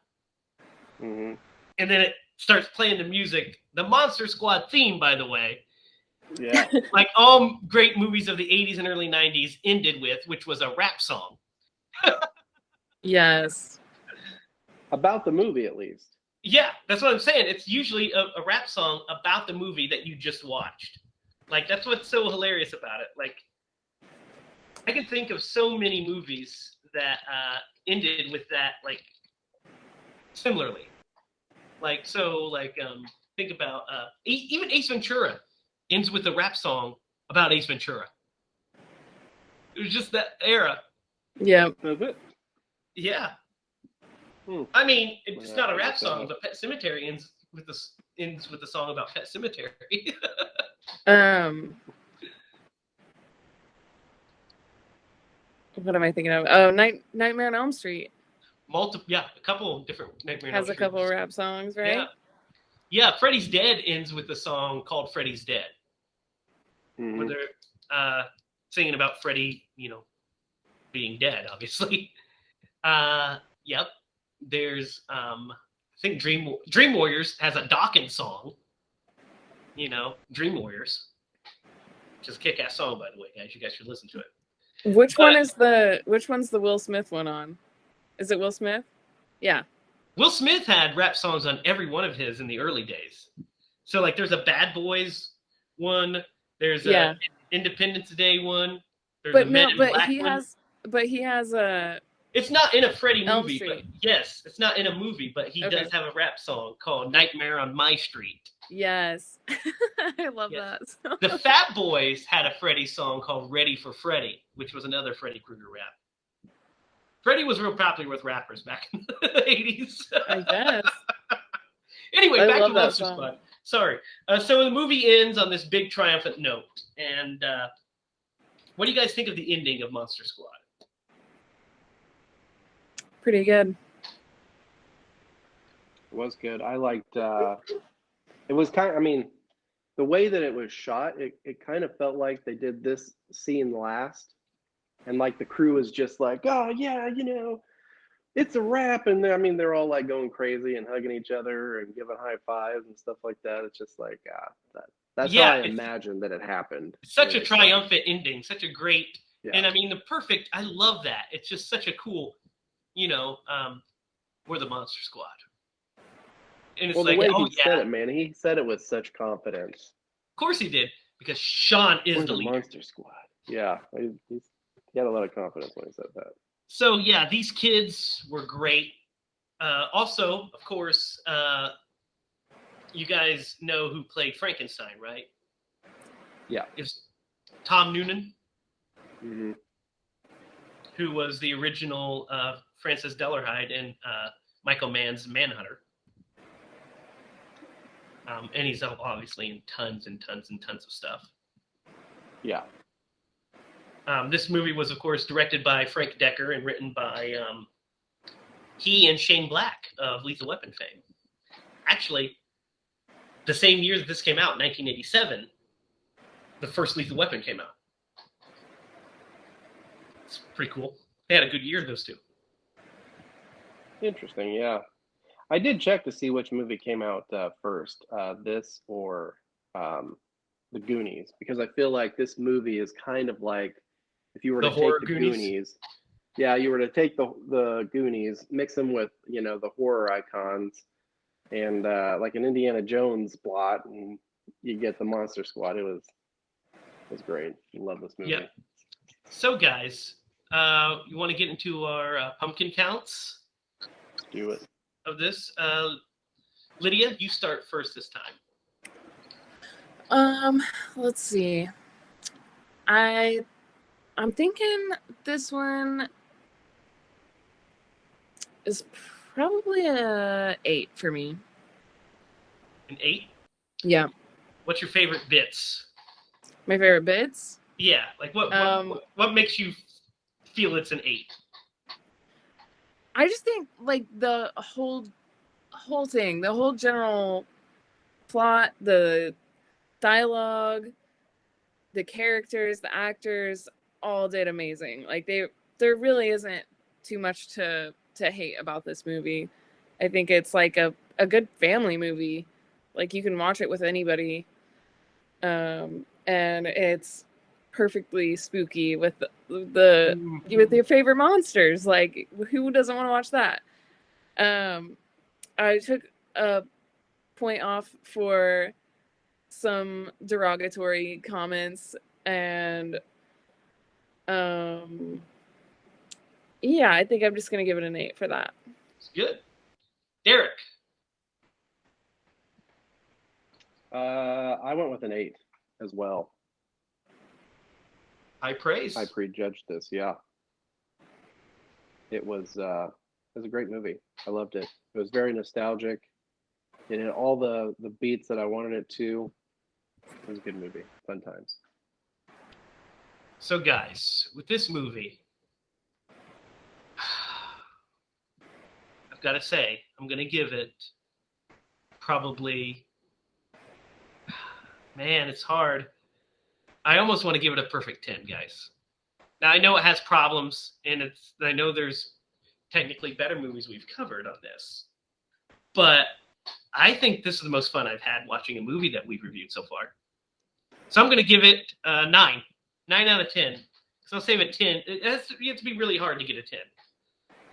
And then it starts playing the music, the Monster Squad theme, by the way. Yeah. Like all great movies of the 80s and early 90s ended with, which was a rap song. Yes. About the movie, at least. Yeah, that's what I'm saying. It's usually a rap song about the movie that you just watched. Like, that's what's so hilarious about it. Like, I can think of so many movies that ended with that, like, similarly. Like, think about, even Ace Ventura ends with a rap song about Ace Ventura. It was just that era. Yeah. That's it. Yeah. I mean, it's not a rap song, but Pet Sematary ends with the song about Pet Sematary. What am I thinking of? Oh, Nightmare on Elm Street. A couple of different Nightmare on Elm Street. Has a couple of rap songs, right? Yeah, Freddy's Dead ends with a song called Freddy's Dead. Where they're singing about Freddy, being dead, obviously. Yep. There's, I think Dream Warriors has a Dawkins song. Dream Warriors. Which is a kick-ass song, by the way, guys. You guys should listen to it. Which one's the Will Smith one on? Is it Will Smith? Yeah. Will Smith had rap songs on every one of his in the early days. So like, there's a Bad Boys one. There's Yeah. a Independence Day one. There's But a Men no, in but Black he one. has, but he has a. It's not in a Freddy Elm movie, but Street. yes, it's not in a movie, but he Okay. does have a rap song called "Nightmare on My Street." Yes, I love Yes. that. The Fat Boys had a Freddy song called "Ready for Freddy," which was another Freddy Krueger rap. Freddy was real popular with rappers back in the 80s. I guess. Anyway, I back love to that Monster song. Squad. Sorry. So the movie ends on this big triumphant note. And what do you guys think of the ending of Monster Squad? Pretty good. It was good. I liked. It was kind of. I mean, the way that it was shot, it kind of felt like they did this scene last, and like the crew was just like, oh yeah, it's a wrap, and I mean they're all like going crazy and hugging each other and giving high fives and stuff like that. It's just like that's how I imagined that it happened. Such a triumphant ending, such a great, yeah. And I mean I love that. It's just such a cool, we're the Monster Squad. And it's well, like, the way he said it, man, he said it with such confidence. Of course he did, because Sean is we're the leader. Monster Squad. Yeah, he had a lot of confidence when he said that. So yeah, these kids were great. Also, of course, you guys know who played Frankenstein, right? Yeah. It's Tom Noonan, mm-hmm. who was the original Francis Dellerhyde in Michael Mann's Manhunter. And he's obviously in tons and tons and tons of stuff. Yeah. This movie was, of course, directed by Fred Dekker and written by he and Shane Black of Lethal Weapon fame. Actually, the same year that this came out, 1987, the first Lethal Weapon came out. It's pretty cool. They had a good year, those two. Interesting, yeah. I did check to see which movie came out first, this or The Goonies, because I feel like this movie is kind of like, if you were to take the Goonies, yeah, you were to take the Goonies, mix them with, the horror icons, and like an Indiana Jones plot, and you get the Monster Squad. It was great. I love this movie. Yeah. So, guys, you want to get into our pumpkin counts? Let's do it. Of this, Lydia, you start first this time. Let's see. I'm thinking this one is probably a 8 for me. An 8? Yeah. What's your favorite bits? My favorite bits? Yeah, like what makes you feel it's an 8? I just think like the whole thing, the whole general plot, the dialogue, the characters, the actors, all did amazing. Like there really isn't too much to hate about this movie. I think it's like a good family movie. Like you can watch it with anybody. And it's perfectly spooky with with your favorite monsters. Like who doesn't want to watch that? I took a point off for some derogatory comments, and yeah, I think I'm just gonna give it an 8 for that. It's good. Derek. I went with an 8 as well. High praise. I prejudged this, yeah. It was a great movie. I loved it. It was very nostalgic. It had all the beats that I wanted it to. It was a good movie. Fun times. So, guys, with this movie, I've got to say, I'm going to give it probably... Man, it's hard. I almost want to give it a perfect 10, guys. Now, I know it has problems, and I know there's technically better movies we've covered on this. But I think this is the most fun I've had watching a movie that we've reviewed so far. So I'm going to give it 9. 9 out of 10. So I'll save it 10. You have to be really hard to get a 10.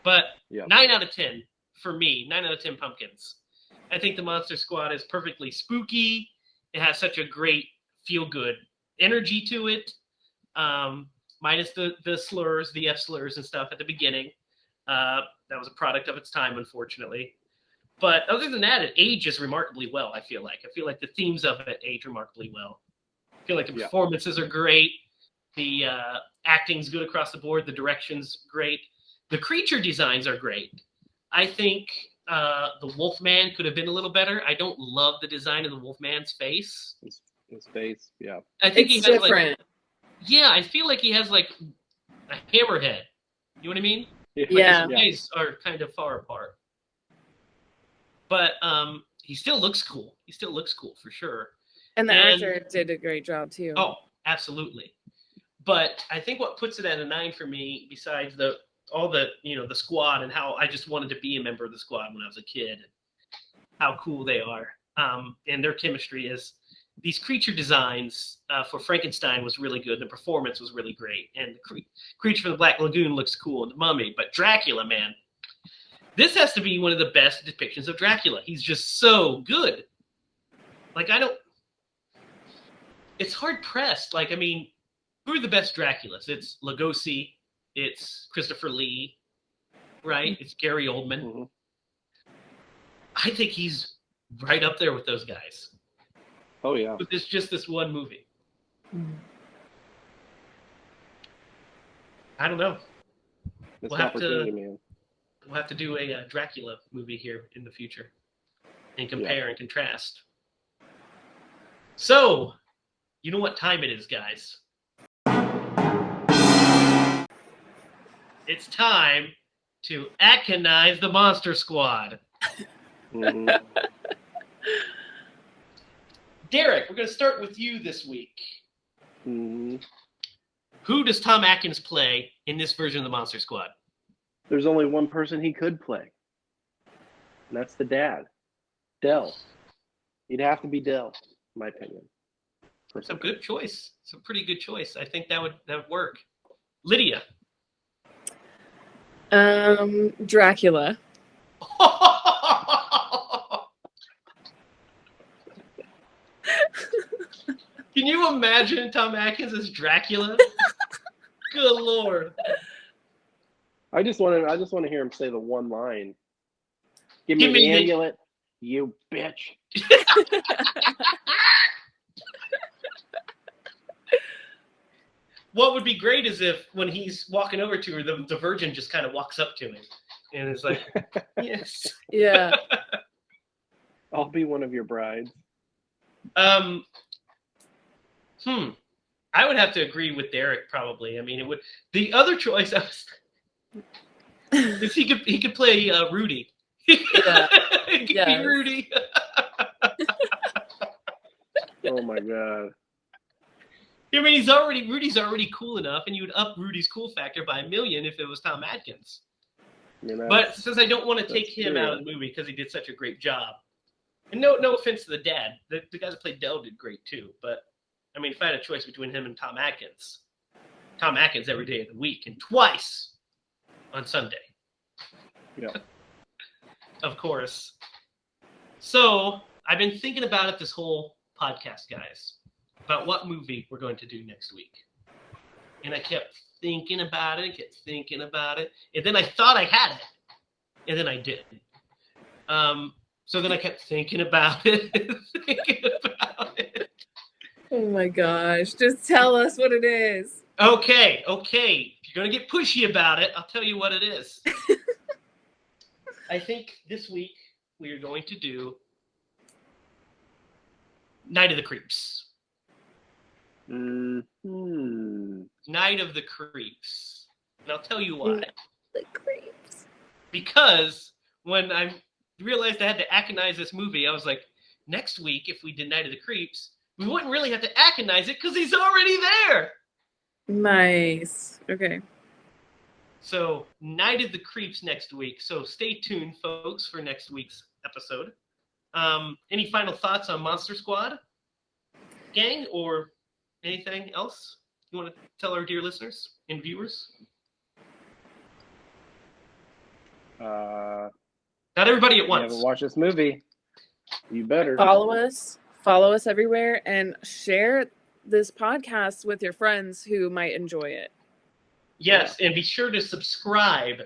But yeah. 9 out of 10 for me. 9 out of 10 pumpkins. I think the Monster Squad is perfectly spooky. It has such a great feel-good energy to it, minus the slurs, the F slurs and stuff at the beginning. That was a product of its time, unfortunately. But other than that, it ages remarkably well, I feel like. I feel like the themes of it age remarkably well. I feel like the performances are great. The acting's good across the board. The direction's great. The creature designs are great. I think the Wolfman could have been a little better. I don't love the design of the Wolfman's face. His face, yeah. I think It's he has different. I feel like he has like a hammerhead. You know what I mean? Yeah. His eyes are kind of far apart. But he still looks cool. He still looks cool for sure. And the actor did a great job too. Oh, absolutely. But I think what puts it at a 9 for me, besides the squad and how I just wanted to be a member of the squad when I was a kid, how cool they are, and their chemistry is. These creature designs for Frankenstein was really good. The performance was really great, and the creature from the Black Lagoon looks cool, and the Mummy. But Dracula, man, this has to be one of the best depictions of Dracula. He's just so good. Like, it's hard pressed. Like, I mean, who are the best Draculas? It's Lugosi, it's Christopher Lee, right? It's Gary Oldman. Mm-hmm. I think he's right up there with those guys. Oh yeah. But it's just this one movie. I don't know. It's We'll an have opportunity, man. We'll have to do a Dracula movie here in the future and compare and contrast. So, you know what time it is, guys? It's time to Atkinize the Monster Squad. Mm-hmm. Derek, we're going to start with you this week. Mm-hmm. Who does Tom Atkins play in this version of the Monster Squad? There's only one person he could play, and that's the dad, Del. He'd have to be Del, in my opinion. It's a good choice. It's a pretty good choice. I think that would work. Lydia. Dracula. Can you imagine Tom Atkins as Dracula? Good Lord. I just want to hear him say the one line. Give me the amulet, you bitch. What would be great is if when he's walking over to her, the Virgin just kind of walks up to him and is like, yes. Yeah. I'll be one of your brides. I would have to agree with Derek probably. I mean, it would. The other choice is he could play Rudy. Yeah. He could be Rudy. Oh my God. I mean, Rudy's already cool enough, and you would up Rudy's cool factor by 1,000,000 if it was Tom Atkins. But since I don't want to take him out of the movie because he did such a great job, and no offense to the dad, the guys that played Del did great too. But I mean, if I had a choice between him and Tom Atkins every day of the week and twice on Sunday. Yeah. Of course. So I've been thinking about it this whole podcast, guys, about what movie we're going to do next week. And I kept thinking about it, and then I thought I had it, and then I didn't. So then I kept thinking about it. Oh my gosh. Just tell us what it is. Okay. If you're going to get pushy about it, I'll tell you what it is. I think this week we are going to do Night of the Creeps. Mm-hmm. Night of the Creeps. And I'll tell you why. The Creeps. Because when I realized I had to Atkinize this movie, I was like, next week, if we did Night of the Creeps, we wouldn't really have to Atkinize it because he's already there. Nice. Okay. So, Night of the Creeps next week. So, stay tuned, folks, for next week's episode. Any final thoughts on Monster Squad, gang, or anything else you want to tell our dear listeners and viewers? Not everybody at once. You haven't watched this movie. You better. Follow us everywhere, and share this podcast with your friends who might enjoy it. Yes, and be sure to subscribe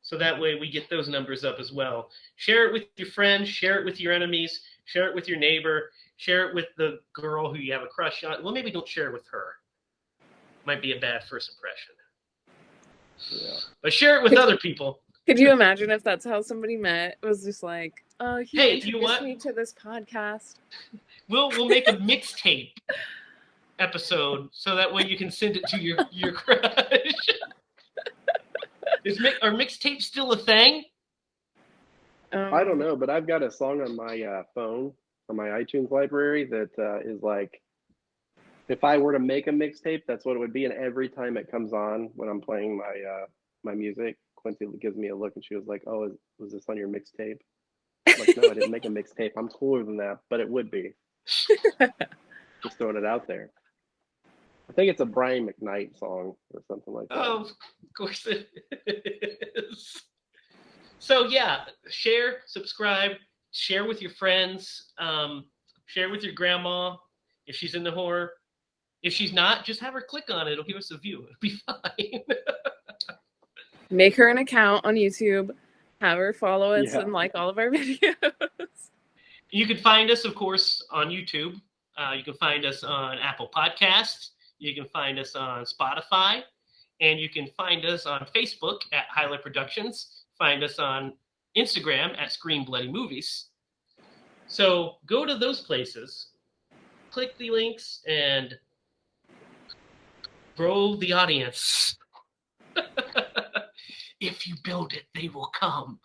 so that way we get those numbers up as well. Share it with your friends, share it with your enemies, share it with your neighbor, share it with the girl who you have a crush on. Well, maybe don't share it with her. Might be a bad first impression. Yeah. But share it with other people. Could you imagine if that's how somebody met? It was just like, oh, he Hey, introduced you know what? me to this podcast. We'll make a mixtape episode so that way you can send it to your crush. Are mixtapes still a thing? I don't know, but I've got a song on my phone, on my iTunes library that is like, if I were to make a mixtape, that's what it would be. And every time it comes on when I'm playing my music, Quincy gives me a look and she was like, "Oh, was this on your mixtape?" I'm like, no, I didn't make a mixtape. I'm cooler than that, but it would be. Just throwing it out there. I think it's a Brian McKnight song or something like that. Oh, of course it is. So yeah, share, subscribe, share with your friends, share with your grandma if she's into horror. If she's not, just have her click on it. It'll give us a view. It'll be fine. Make her an account on YouTube. Have her follow us Yeah. and like all of our videos. You can find us, of course, on YouTube. You can find us on Apple Podcasts. You can find us on Spotify. And you can find us on Facebook at Highlight Productions. Find us on Instagram at Scream Bloody Movies. So go to those places, click the links, and grow the audience. If you build it, they will come.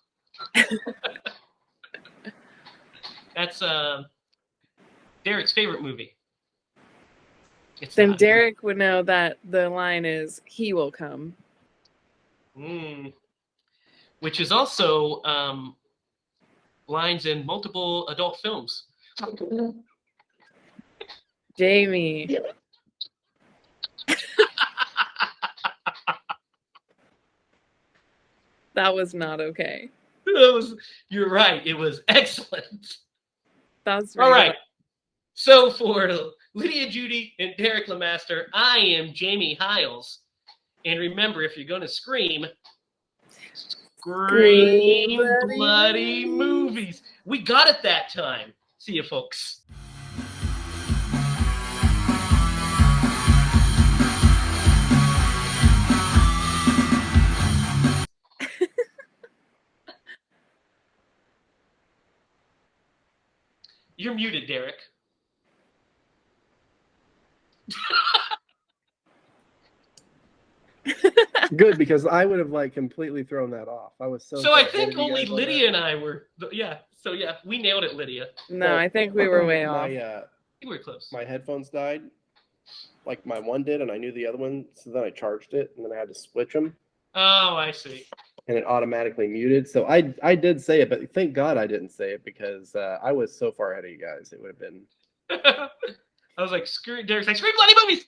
That's Derek's favorite movie. Then Derek would know that the line is, he will come. Which is also lines in multiple adult films. Jamie. That was not okay. You're right. It was excellent. That's All right. So for Lydia Judy and Derek Lemaster, I am Jamie Hiles. And remember, if you're going to scream bloody movies. We got it that time. See you, folks. You're muted, Derek. Good, because I would have like completely thrown that off. I was so. So I think only Lydia and I were. Yeah. So yeah, we nailed it, Lydia. No, I think we were way off. You were close. My headphones died. Like my one did, and I knew the other one, so then I charged it, and then I had to switch them. Oh, I see. And it automatically muted. So I did say it, but thank God I didn't say it because I was so far ahead of you guys. It would have been. I was like, screw Derek's like, scream bloody movies.